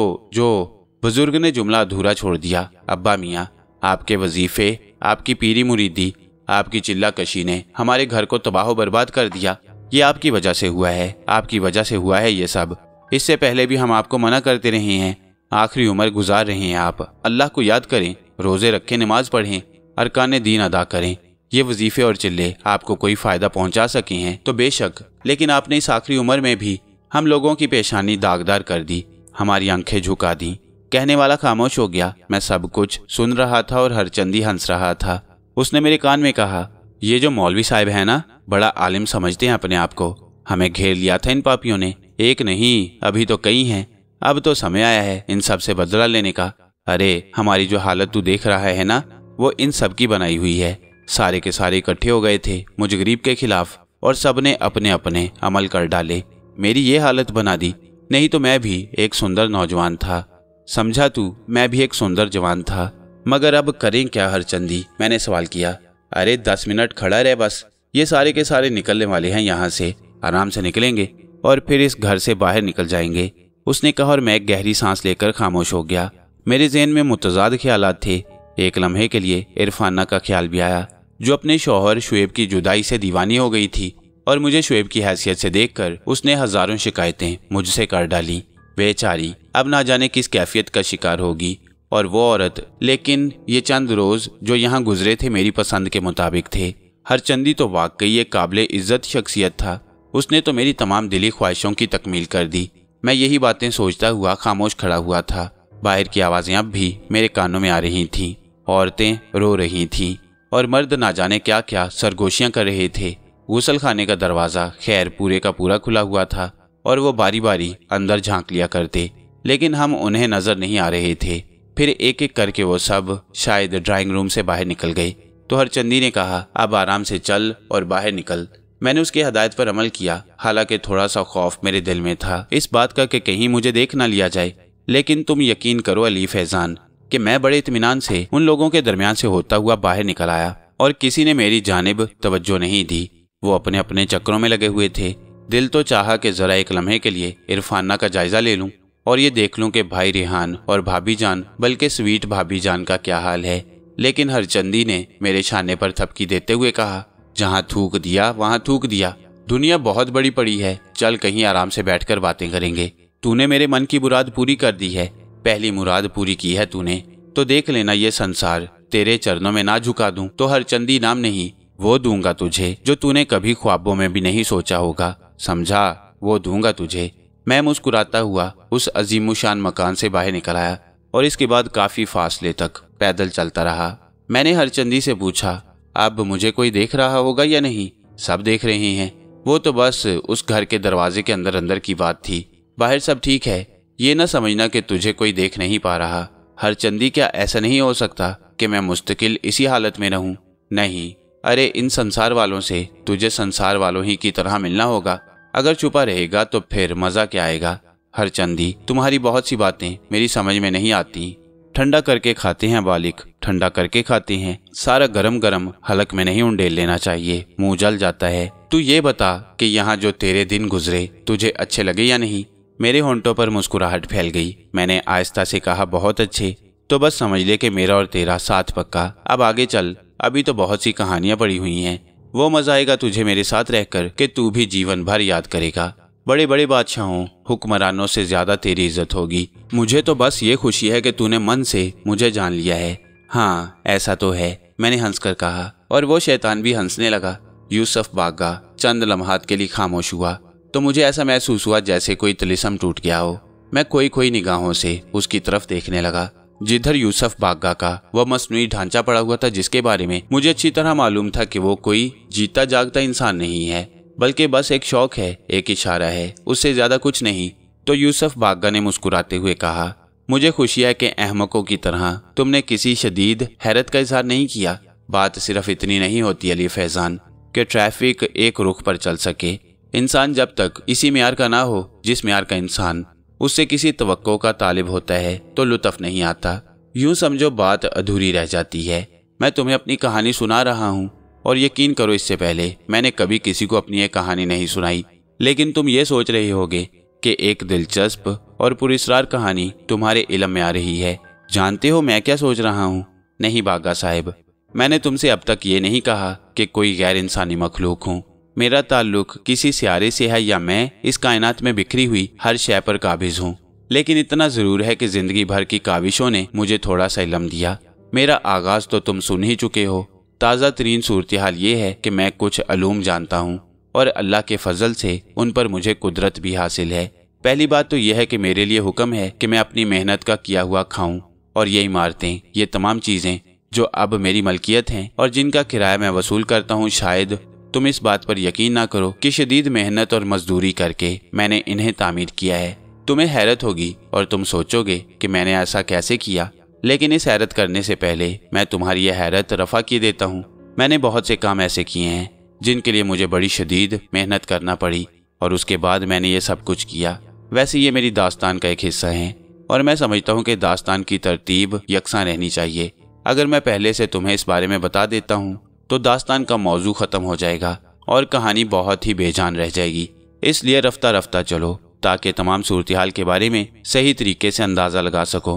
बुजुर्ग ने जुमला अधूरा छोड़ दिया। अब्बा मियाँ, आपके वजीफे, आपकी पीरी मुरीदी, आपकी चिल्ला कशी ने हमारे घर को तबाह बर्बाद कर दिया। ये आपकी वजह से हुआ है, आपकी वजह से हुआ है ये सब। इससे पहले भी हम आपको मना करते रहे हैं। आखिरी उम्र गुजार रहे हैं आप। अल्लाह को याद करें, रोजे रखें, नमाज पढ़ें, अरकान दीन अदा करें। ये वजीफे और चिल्ले आपको कोई फायदा पहुंचा सके हैं तो बेशक, लेकिन आपने इस आखिरी उम्र में भी हम लोगों की पेशानी दागदार कर दी, हमारी आंखें झुका दी। कहने वाला खामोश हो गया। मैं सब कुछ सुन रहा था और हरचंदी हंस रहा था। उसने मेरे कान में कहा, ये जो मौलवी साहब है ना, बड़ा आलिम समझते हैं अपने आप को। हमें घेर लिया था इन पापियों ने। एक नहीं, अभी तो कई हैं। अब तो समय आया है इन सब से बदला लेने का। अरे हमारी जो हालत तू देख रहा है ना, वो इन सब की बनाई हुई है। सारे के सारे इकट्ठे हो गए थे मुझ गरीब के खिलाफ और सबने अपने अपने अमल कर डाले, मेरी ये हालत बना दी। नहीं तो मैं भी एक सुंदर नौजवान था, समझा तू? मैं भी एक सुंदर जवान था। मगर अब करें क्या हरचंदी? मैंने सवाल किया। अरे 10 मिनट खड़ा रहे बस, ये सारे के सारे निकलने वाले हैं यहाँ से। आराम से निकलेंगे और फिर इस घर से बाहर निकल जाएंगे, उसने कहा। और मैं एक गहरी सांस लेकर खामोश हो गया। मेरे ज़हन में मुतजाद ख्यालात थे। एक लम्हे के लिए इरफाना का ख्याल भी आया, जो अपने शौहर शुएब की जुदाई से दीवानी हो गई थी और मुझे शुएब की हैसियत से देखकर उसने हजारों शिकायतें मुझसे कर डाली। बेचारी अब ना जाने किस कैफियत का शिकार होगी। और वो औरत, लेकिन ये चंद रोज जो यहाँ गुजरे थे मेरी पसंद के मुताबिक थे। हरचंदी तो वाकई एक काबिले इज्जत शख्सियत था। उसने तो मेरी तमाम दिली ख्वाहिशों की तकमील कर दी। मैं यही बातें सोचता हुआ खामोश खड़ा हुआ था। बाहर की आवाजें अब भी मेरे कानों में आ रही थीं। औरतें रो रही थीं और मर्द ना जाने क्या क्या सरगोशियां कर रहे थे। गुसल खाने का दरवाजा खैर पूरे का पूरा खुला हुआ था और वो बारी बारी अंदर झांक लिया करते, लेकिन हम उन्हें नजर नहीं आ रहे थे। फिर एक एक करके वो सब शायद ड्राइंग रूम से बाहर निकल गए। तो हरचंदी ने कहा, अब आराम से चल और बाहर निकल। मैंने उसकी हदायत पर अमल किया। हालांकि थोड़ा सा खौफ मेरे दिल में था इस बात का कि कहीं मुझे देख ना लिया जाए। लेकिन तुम यकीन करो अली फैजान कि मैं बड़े इत्मीनान से उन लोगों के दरमियान से होता हुआ बाहर निकल आया और किसी ने मेरी जानिब तवज्जो नहीं दी। वो अपने अपने चक्रों में लगे हुए थे। दिल तो चाहा कि जरा एक लम्हे के लिए इरफाना का जायजा ले लूं और ये देख लूं कि भाई रिहान और भाभी जान, बल्कि स्वीट भाभी जान का क्या हाल है। लेकिन हरचंदी ने मेरे शाने पर थपकी देते हुए कहा, जहाँ थूक दिया वहाँ थूक दिया। दुनिया बहुत बड़ी पड़ी है, चल कहीं आराम से बैठकर बातें करेंगे। तूने मेरे मन की मुराद पूरी कर दी है। पहली मुराद पूरी की है तूने, तो देख लेना ये संसार तेरे चरणों में ना झुका दूं तो हरचंदी नाम नहीं, वो दूंगा तुझे जो तूने कभी ख्वाबों में भी नहीं सोचा होगा, समझा? वो दूंगा तुझे। मैं मुस्कुराता हुआ उस अजीमुशान मकान से बाहर निकल आया और इसके बाद काफी फासले तक पैदल चलता रहा। मैंने हरचंदी से पूछा, अब मुझे कोई देख रहा होगा या नहीं? सब देख रहे हैं। वो तो बस उस घर के दरवाजे के अंदर अंदर की बात थी। बाहर सब ठीक है, ये न समझना कि तुझे कोई देख नहीं पा रहा। हर चंदी, क्या ऐसा नहीं हो सकता कि मैं मुस्तकिल इसी हालत में रहूं? नहीं, अरे इन संसार वालों से तुझे संसार वालों ही की तरह मिलना होगा। अगर छुपा रहेगा तो फिर मजा क्या आएगा? हर चंदी, तुम्हारी बहुत सी बातें मेरी समझ में नहीं आती। ठंडा करके खाते हैं बालिक, ठंडा करके खाते हैं। सारा गरम गरम हलक में नहीं उंडेल लेना चाहिए, मुंह जल जाता है। तू ये बता कि यहाँ जो तेरे दिन गुजरे तुझे अच्छे लगे या नहीं? मेरे होंठों पर मुस्कुराहट फैल गई। मैंने आहिस्ता से कहा, बहुत अच्छे। तो बस समझ ले कि मेरा और तेरा साथ पक्का। अब आगे चल, अभी तो बहुत सी कहानियां पड़ी हुई हैं। वो मजा आएगा तुझे मेरे साथ रहकर कि तू भी जीवन भर याद करेगा। बड़े बड़े बादशाहों, हुक्मरानों से ज्यादा तेरी इज्जत होगी। मुझे तो बस ये खुशी है कि तूने मन से मुझे जान लिया है। हाँ, ऐसा तो है, मैंने हंसकर कहा, और वो शैतान भी हंसने लगा। यूसुफ बागा चंद लम्हात के लिए खामोश हुआ तो मुझे ऐसा महसूस हुआ जैसे कोई तिलिस्म टूट गया हो। मैं खोई निगाहों से उसकी तरफ देखने लगा, जिधर यूसुफ बागा का वह मसनूई ढांचा पड़ा हुआ था, जिसके बारे में मुझे अच्छी तरह मालूम था कि वो कोई जीता जागता इंसान नहीं है, बल्कि बस एक शौक है, एक इशारा है, उससे ज्यादा कुछ नहीं। तो यूसुफ बागा ने मुस्कुराते हुए कहा, मुझे खुशी है कि अहमकों की तरह तुमने किसी शदीद हैरत का इजहार नहीं किया। बात सिर्फ इतनी नहीं होती अली फैजान कि ट्रैफिक एक रुख पर चल सके। इंसान जब तक इसी म्यार का ना हो जिस म्यार का इंसान उससे किसी तवक्को का तालिब होता है तो लुत्फ नहीं आता। यूं समझो बात अधूरी रह जाती है। मैं तुम्हें अपनी कहानी सुना रहा हूँ और यकीन करो इससे पहले मैंने कभी किसी को अपनी एक कहानी नहीं सुनाई। लेकिन तुम ये सोच रहे होगे कि एक दिलचस्प और पुरस्कार कहानी तुम्हारे इल्म में आ रही है। जानते हो मैं क्या सोच रहा हूँ? नहीं बागा साहिब, मैंने तुमसे अब तक ये नहीं कहा कि कोई गैर इंसानी मखलूक हूँ। मेरा ताल्लुक किसी सियारे से है या मैं इस कायनात में बिखरी हुई हर शय पर काबिज हूँ। लेकिन इतना जरूर है कि जिंदगी भर की काविशों ने मुझे थोड़ा सा इल्म दिया। मेरा आगाज तो तुम सुन ही चुके हो। ताज़ा तरीन सूरत हाल ये है कि मैं कुछ अलूम जानता हूँ और अल्लाह के फजल से उन पर मुझे कुदरत भी हासिल है। पहली बात तो यह है कि मेरे लिए हुक्म है कि मैं अपनी मेहनत का किया हुआ खाऊं, और ये इमारतें, ये तमाम चीजें जो अब मेरी मलकियत हैं और जिनका किराया मैं वसूल करता हूँ, शायद तुम इस बात पर यकीन ना करो कि शदीद मेहनत और मजदूरी करके मैंने इन्हें तामीर किया है। तुम्हें हैरत होगी और तुम सोचोगे कि मैंने ऐसा कैसे किया, लेकिन इस हैरत करने से पहले मैं तुम्हारी यह हैरत रफा किए देता हूँ। मैंने बहुत से काम ऐसे किए हैं जिनके लिए मुझे बड़ी शदीद मेहनत करना पड़ी और उसके बाद मैंने ये सब कुछ किया। वैसे ये मेरी दास्तान का एक हिस्सा है और मैं समझता हूँ कि दास्तान की तरतीब यकसां रहनी चाहिए। अगर मैं पहले से तुम्हें इस बारे में बता देता हूँ तो दास्तान का मौजू खत्म हो जाएगा और कहानी बहुत ही बेजान रह जाएगी। इसलिए रफ्ता रफ्ता चलो ताकि तमाम सूरत हाल के बारे में सही तरीके से अंदाज़ा लगा सको।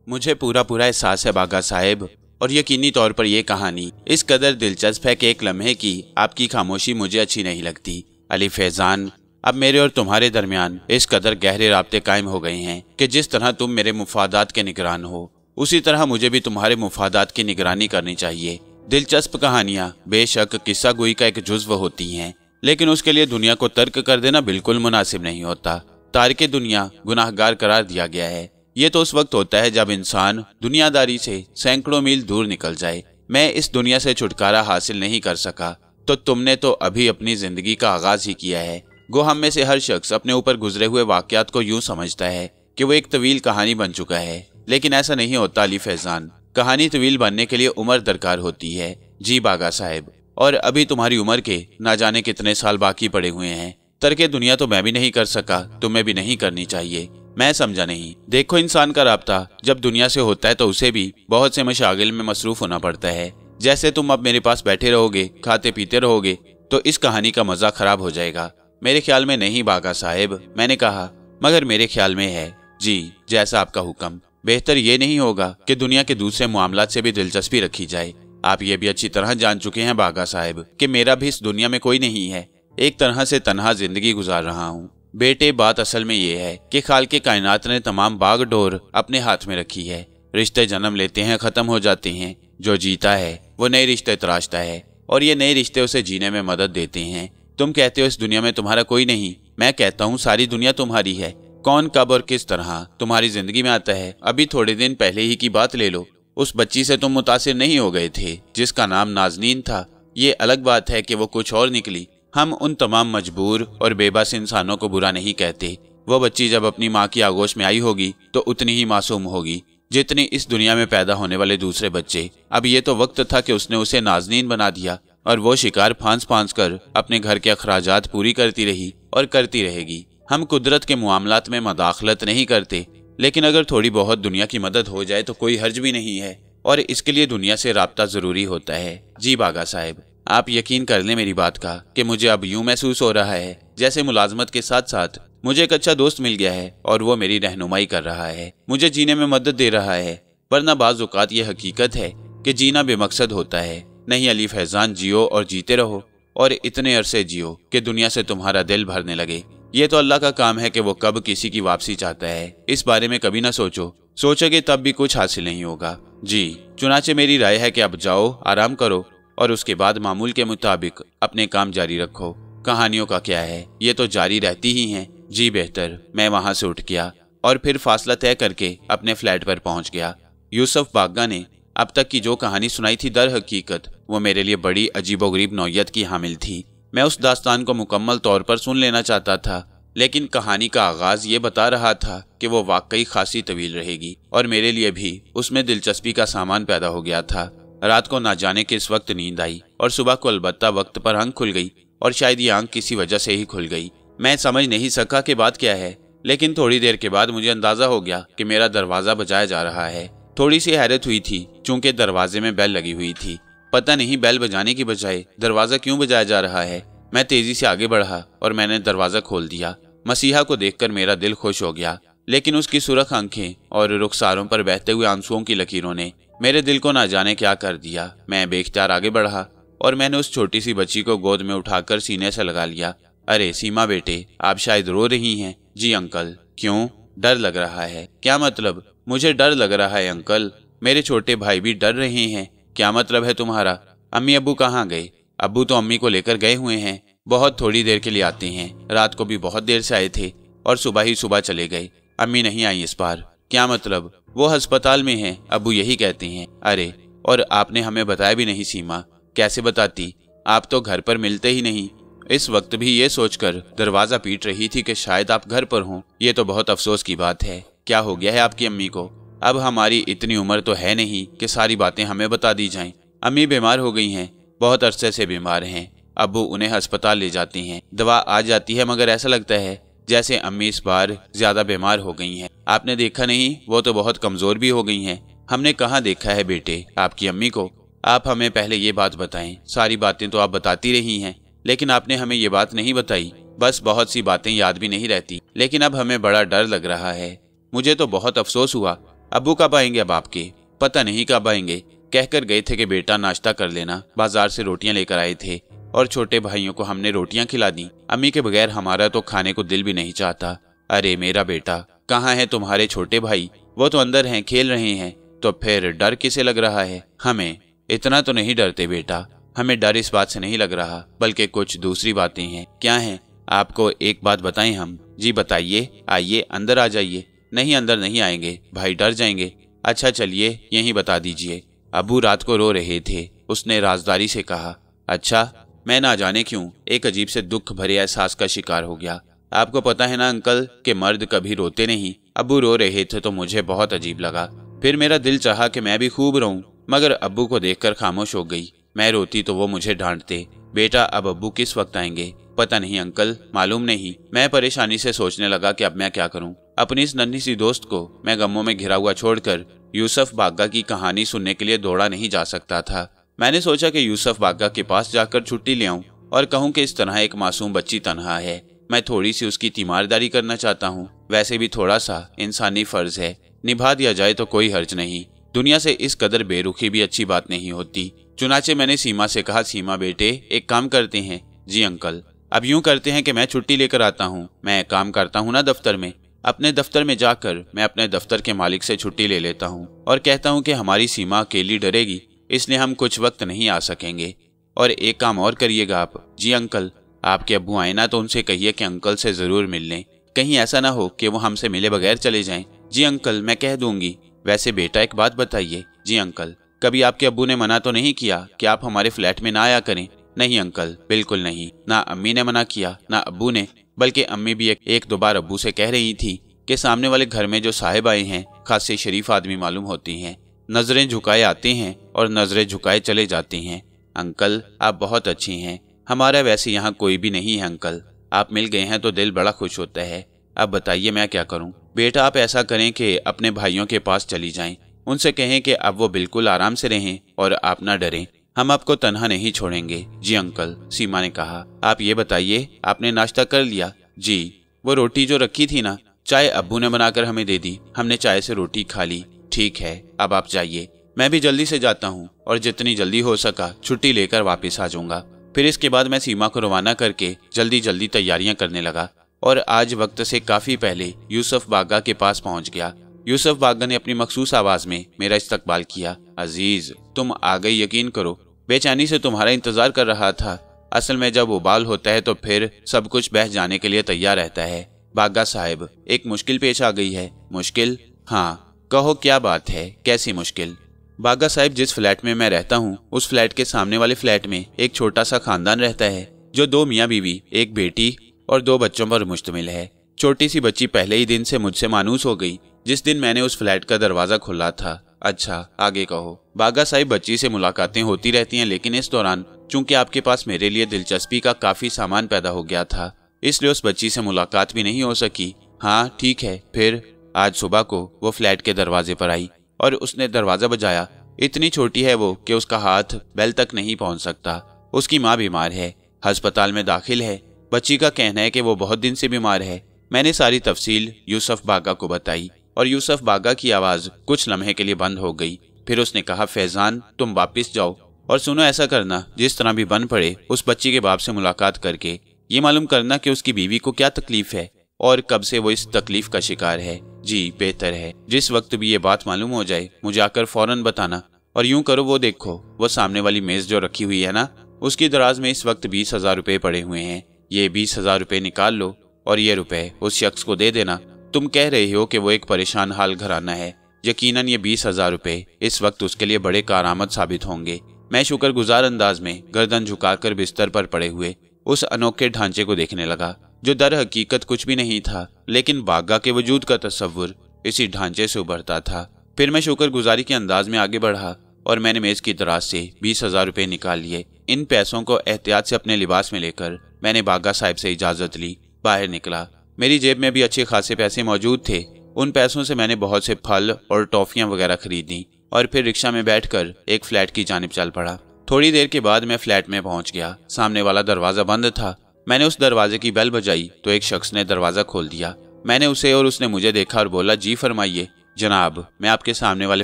मुझे पूरा एहसास है बागा साहेब, और यकीनी तौर पर यह कहानी इस कदर दिलचस्प है कि एक लम्हे की आपकी खामोशी मुझे अच्छी नहीं लगती। अली फैजान, अब मेरे और तुम्हारे दरमियान इस कदर गहरे राब्ते कायम हो गए हैं कि जिस तरह तुम मेरे मुफादात के निगरान हो, उसी तरह मुझे भी तुम्हारे मुफादात की निगरानी करनी चाहिए। दिलचस्प कहानियाँ बेशक किस्सा गोई का एक जुज्व होती हैं, लेकिन उसके लिए दुनिया को तर्क कर देना बिल्कुल मुनासिब नहीं होता। तारिके दुनिया गुनाहगार करार दिया गया है। ये तो उस वक्त होता है जब इंसान दुनियादारी से सैकड़ों मील दूर निकल जाए। मैं इस दुनिया से छुटकारा हासिल नहीं कर सका तो तुमने तो अभी अपनी जिंदगी का आगाज ही किया है। गो हम में से हर शख्स अपने ऊपर गुजरे हुए वाकयात को यूं समझता है कि वो एक तवील कहानी बन चुका है, लेकिन ऐसा नहीं होता अली फैजान। कहानी तवील बनने के लिए उम्र दरकार होती है। जी बागा साहब, और अभी तुम्हारी उम्र के ना जाने कितने साल बाकी पड़े हुए हैं। तर्के दुनिया तो मैं भी नहीं कर सका, तुम्हें भी नहीं करनी चाहिए। मैं समझा नहीं। देखो, इंसान का राब्ता जब दुनिया से होता है तो उसे भी बहुत से मशागिल में मसरूफ होना पड़ता है। जैसे तुम अब मेरे पास बैठे रहोगे, खाते पीते रहोगे तो इस कहानी का मजा खराब हो जाएगा। मेरे ख्याल में नहीं बागा साहेब, मैंने कहा, मगर मेरे ख्याल में है। जी, जैसा आपका हुक्म। बेहतर ये नहीं होगा कि दुनिया के दूसरे मामलात से भी दिलचस्पी रखी जाए। आप ये भी अच्छी तरह जान चुके हैं बागा साहेब कि मेरा भी इस दुनिया में कोई नहीं है। एक तरह से तन्हा जिंदगी गुजार रहा हूँ। बेटे, बात असल में ये है कि खालिक़े कायनात ने तमाम बागडोर अपने हाथ में रखी है। रिश्ते जन्म लेते हैं, खत्म हो जाते हैं। जो जीता है वो नए रिश्ते तराशता है और ये नए रिश्ते उसे जीने में मदद देते हैं। तुम कहते हो इस दुनिया में तुम्हारा कोई नहीं, मैं कहता हूँ सारी दुनिया तुम्हारी है। कौन, कब और किस तरह तुम्हारी जिंदगी में आता है, अभी थोड़े दिन पहले ही की बात ले लो। उस बच्ची से तुम मुतासिर नहीं हो गए थे जिसका नाम नाजनीन था। ये अलग बात है कि वो कुछ और निकली। हम उन तमाम मजबूर और बेबस इंसानों को बुरा नहीं कहते वो बच्ची जब अपनी माँ की आगोश में आई होगी तो उतनी ही मासूम होगी जितनी इस दुनिया में पैदा होने वाले दूसरे बच्चे। अब ये तो वक्त था कि उसने उसे नाज़नीन बना दिया और वो शिकार फांस फांस कर अपने घर के अखराजात पूरी करती रही और करती रहेगी। हम कुदरत के मामलात में मदाखलत नहीं करते, लेकिन अगर थोड़ी बहुत दुनिया की मदद हो जाए तो कोई हर्ज भी नहीं है, और इसके लिए दुनिया से राब्ता जरूरी होता है। जी बागा साहब, आप यकीन कर लें मेरी बात का कि मुझे अब यूं महसूस हो रहा है जैसे मुलाजमत के साथ साथ मुझे एक अच्छा दोस्त मिल गया है और वो मेरी रहनुमाई कर रहा है, मुझे जीने में मदद दे रहा है। वरना बाज़ औक़ात ये हकीकत है कि जीना बेमकसद होता है। नहीं अली फैजान, जियो और जीते रहो, और इतने अरसे जियो कि दुनिया से तुम्हारा दिल भरने लगे। ये तो अल्लाह का काम है कि वो कब किसी की वापसी चाहता है। इस बारे में कभी ना सोचोगे तब भी कुछ हासिल नहीं होगा। जी, चुनाचे मेरी राय है कि अब जाओ, आराम करो और उसके बाद मामूल के मुताबिक अपने काम जारी रखो। कहानियों का क्या है, ये तो जारी रहती ही हैं। जी बेहतर। मैं वहां से उठ गया और फिर फासला तय करके अपने फ्लैट पर पहुंच गया। यूसुफ बागा ने अब तक की जो कहानी सुनाई थी, दर हकीकत वो मेरे लिए बड़ी अजीबोगरीब नौयत की हामिल थी। मैं उस दास्तान को मुकम्मल तौर पर सुन लेना चाहता था, लेकिन कहानी का आगाज ये बता रहा था कि वो वाकई खासी तवील रहेगी और मेरे लिए भी उसमें दिलचस्पी का सामान पैदा हो गया था। रात को ना जाने किस वक्त नींद आई और सुबह को अलबत्ता वक्त पर आंख खुल गई, और शायद ये आंख किसी वजह से ही खुल गई। मैं समझ नहीं सका कि बात क्या है, लेकिन थोड़ी देर के बाद मुझे अंदाजा हो गया कि मेरा दरवाजा बजाया जा रहा है। थोड़ी सी हैरत हुई थी चूंकि दरवाजे में बेल लगी हुई थी। पता नहीं बेल बजाने की बजाय दरवाजा क्यों बजाया जा रहा है। मैं तेजी से आगे बढ़ा और मैंने दरवाजा खोल दिया। मसीहा को देखकर मेरा दिल खुश हो गया, लेकिन उसकी सुरख आंखें और रुखसारों पर बहते हुए आंसुओं की लकीरों ने मेरे दिल को ना जाने क्या कर दिया। मैं बेख्तियार आगे बढ़ा और मैंने उस छोटी सी बच्ची को गोद में उठाकर सीने से लगा लिया। अरे सीमा बेटे, आप शायद रो रही हैं। जी अंकल। क्यों? डर लग रहा है। क्या मतलब? मुझे डर लग रहा है अंकल। मेरे छोटे भाई भी डर रहे हैं। क्या मतलब है तुम्हारा? अम्मी अब्बू कहाँ गए? अब्बू तो अम्मी को लेकर गए हुए हैं, बहुत थोड़ी देर के लिए आते हैं। रात को भी बहुत देर से आए थे और सुबह ही सुबह चले गए। अम्मी नहीं आई इस बार। क्या मतलब? वो अस्पताल में हैं, अब्बू यही कहते हैं। अरे, और आपने हमें बताया भी नहीं सीमा। कैसे बताती, आप तो घर पर मिलते ही नहीं। इस वक्त भी ये सोचकर दरवाजा पीट रही थी कि शायद आप घर पर हों। ये तो बहुत अफसोस की बात है। क्या हो गया है आपकी अम्मी को? अब हमारी इतनी उम्र तो है नहीं कि सारी बातें हमें बता दी जाएं। अम्मी बीमार हो गई हैं, बहुत अरसे से बीमार हैं। अब्बू उन्हें अस्पताल ले जाते हैं, दवा आ जाती है, मगर ऐसा लगता है जैसे अम्मी इस बार ज्यादा बीमार हो गई हैं। आपने देखा नहीं, वो तो बहुत कमजोर भी हो गई हैं। हमने कहाँ देखा है बेटे आपकी अम्मी को? आप हमें पहले ये बात बताएं। सारी बातें तो आप बताती रही हैं, लेकिन आपने हमें ये बात नहीं बताई। बस बहुत सी बातें याद भी नहीं रहती, लेकिन अब हमें बड़ा डर लग रहा है। मुझे तो बहुत अफसोस हुआ। अब्बू कब आएंगे अब आपके? पता नहीं कब आएंगे। कहकर गए थे कि बेटा नाश्ता कर लेना। बाजार से रोटियां लेकर आए थे और छोटे भाइयों को हमने रोटियां खिला दी। अम्मी के बगैर हमारा तो खाने को दिल भी नहीं चाहता। अरे मेरा बेटा, कहाँ है तुम्हारे छोटे भाई? वो तो अंदर हैं, खेल रहे हैं। तो फिर डर किसे लग रहा है? हमें इतना तो नहीं डरते बेटा। हमें डर इस बात से नहीं लग रहा, बल्कि कुछ दूसरी बातें हैं। क्या हैं? आपको एक बात बताएं हम? जी बताइए। आइए अंदर आ जाइए। नहीं, अंदर नहीं आएंगे, भाई डर जाएंगे। अच्छा चलिए यहीं बता दीजिए। अबू रात को रो रहे थे, उसने राजदारी से कहा। अच्छा। मैं ना जाने क्यों एक अजीब से दुख भरे एहसास का शिकार हो गया। आपको पता है ना अंकल कि मर्द कभी रोते नहीं। अब्बू रो रहे थे तो मुझे बहुत अजीब लगा। फिर मेरा दिल चाहा कि मैं भी खूब रोऊं, मगर अब्बू को देखकर खामोश हो गई। मैं रोती तो वो मुझे डांटते। बेटा अब अब्बू किस वक्त आएंगे? पता नहीं अंकल, मालूम नहीं। मैं परेशानी से सोचने लगा कि अब मैं क्या करूं। अपनी इस नन्ही सी दोस्त को मैं गमों में घिरा हुआ छोड़कर यूसुफ बागा की कहानी सुनने के लिए दौड़ा नहीं जा सकता था। मैंने सोचा कि यूसुफ बागा के पास जाकर छुट्टी ले आऊं और कहूं कि इस तरह एक मासूम बच्ची तन्हा है। मैं थोड़ी सी उसकी तीमारदारी करना चाहता हूं। वैसे भी थोड़ा सा इंसानी फर्ज है, निभा दिया जाए तो कोई हर्ज नहीं। दुनिया से इस कदर बेरुखी भी अच्छी बात नहीं होती। चुनाचे मैंने सीमा से कहा, सीमा बेटे एक काम करते हैं। जी अंकल। अब यूं करते हैं कि मैं छुट्टी लेकर आता हूँ। मैं काम करता हूँ ना दफ्तर में। अपने दफ्तर में जाकर मैं अपने दफ्तर के मालिक से छुट्टी ले लेता हूँ और कहता हूँ कि हमारी सीमा अकेली डरेगी, इसलिए हम कुछ वक्त नहीं आ सकेंगे। और एक काम और करिएगा आप। जी अंकल। आपके अब्बू आए ना तो उनसे कहिए कि अंकल से जरूर मिल लें। कहीं ऐसा ना हो कि वो हमसे मिले बगैर चले जाएं। जी अंकल, मैं कह दूंगी। वैसे बेटा एक बात बताइए। जी अंकल। कभी आपके अब्बू ने मना तो नहीं किया कि आप हमारे फ्लैट में ना आया करें? नहीं अंकल, बिल्कुल नहीं। ना अम्मी ने मना किया ना अब्बू ने। बल्कि अम्मी भी एक दो बार अब्बू से कह रही थी कि सामने वाले घर में जो साहिब आए हैं खासे शरीफ आदमी मालूम होती हैं। नजरें झुकाए आते हैं और नजरें झुकाए चले जाते हैं। अंकल आप बहुत अच्छी हैं, हमारा वैसे यहाँ कोई भी नहीं है अंकल, आप मिल गए हैं तो दिल बड़ा खुश होता है। अब बताइए मैं क्या करूँ? बेटा आप ऐसा करें कि अपने भाइयों के पास चली जाएं, उनसे कहें कि अब वो बिल्कुल आराम से रहें और आप ना डरें, हम आपको तन्हा नहीं छोड़ेंगे। जी अंकल, सीमा ने कहा। आप ये बताइए आपने नाश्ता कर लिया? जी, वो रोटी जो रखी थी ना, चाय अब्बू ने बनाकर हमें दे दी, हमने चाय से रोटी खा ली। ठीक है अब आप जाइए, मैं भी जल्दी से जाता हूँ और जितनी जल्दी हो सका छुट्टी लेकर वापस आ जाऊंगा। फिर इसके बाद मैं सीमा को रवाना करके जल्दी जल्दी तैयारियां करने लगा और आज वक्त से काफी पहले यूसुफ बागा के पास पहुंच गया। यूसुफ बागा ने अपनी मखसूस आवाज में मेरा इस्तकबाल किया। अजीज तुम आ गई, यकीन करो बेचैनी से तुम्हारा इंतजार कर रहा था। असल में जब उबाल होता है तो फिर सब कुछ बह जाने के लिए तैयार रहता है। बागा साहब एक मुश्किल पेश आ गई है। मुश्किल? हाँ कहो क्या बात है, कैसी मुश्किल? बागा साहब जिस फ्लैट में मैं रहता हूँ उस फ्लैट के सामने वाले फ्लैट में एक छोटा सा खानदान रहता है जो 2 मियाँ बीवी, एक बेटी और 2 बच्चों पर मुश्तमिल है। छोटी सी बच्ची पहले ही दिन से मुझसे मानूस हो गई जिस दिन मैंने उस फ्लैट का दरवाजा खोला था। अच्छा आगे कहो। बागा साहब बच्ची से मुलाकातें होती रहती हैं, लेकिन इस दौरान चूंकि आपके पास मेरे लिए दिलचस्पी का काफी सामान पैदा हो गया था, इसलिए उस बच्ची से मुलाकात भी नहीं हो सकी। हाँ ठीक है। फिर आज सुबह को वो फ्लैट के दरवाजे पर आई और उसने दरवाजा बजाया। इतनी छोटी है वो कि उसका हाथ बेल तक नहीं पहुंच सकता। उसकी माँ बीमार है, अस्पताल में दाखिल है। बच्ची का कहना है कि वो बहुत दिन से बीमार है। मैंने सारी तफसील यूसुफ बागा को बताई और यूसुफ बागा की आवाज कुछ लम्हे के लिए बंद हो गई। फिर उसने कहा, फैजान तुम वापिस जाओ और सुनो, ऐसा करना जिस तरह भी बन पड़े उस बच्ची के बाप से मुलाकात करके ये मालूम करना कि उसकी बीवी को क्या तकलीफ है और कब से वो इस तकलीफ का शिकार है। जी बेहतर है, जिस वक्त भी ये बात मालूम हो जाए मुझे आकर फौरन बताना। और यूं करो, वो देखो वो सामने वाली मेज जो रखी हुई है ना, उसकी दराज में इस वक्त 20,000 रुपए पड़े हुए हैं। ये 20,000 रुपए निकाल लो और ये रुपए उस शख्स को दे देना। तुम कह रहे हो कि वो एक परेशान हाल घराना है, यकीनन ये 20,000 रुपए इस वक्त उसके लिए बड़े कारआमद साबित होंगे। मैं शुक्रगुजार अंदाज में गर्दन झुकाकर बिस्तर पर पड़े हुए उस अनोखे ढांचे को देखने लगा जो दर हकीकत कुछ भी नहीं था, लेकिन बागा के वजूद का तस्वुर इसी ढांचे से उभरता था। फिर मैं शुक्रगुजारी के अंदाज में आगे बढ़ा और मैंने मेज की दराज से 20,000 रुपए निकाल लिए। इन पैसों को एहतियात से अपने लिबास में लेकर मैंने बागा साहब से इजाजत ली, बाहर निकला। मेरी जेब में भी अच्छे खासे पैसे मौजूद थे। उन पैसों से मैंने बहुत से फल और टॉफियां वगैरह खरीदी और फिर रिक्शा में बैठकर एक फ्लैट की जानिब चल पड़ा। थोड़ी देर के बाद मैं फ्लैट में पहुंच गया। सामने वाला दरवाजा बंद था। मैंने उस दरवाजे की बेल बजाई तो एक शख्स ने दरवाजा खोल दिया। मैंने उसे और उसने मुझे देखा और बोला, जी फरमाइए। जनाब मैं आपके सामने वाले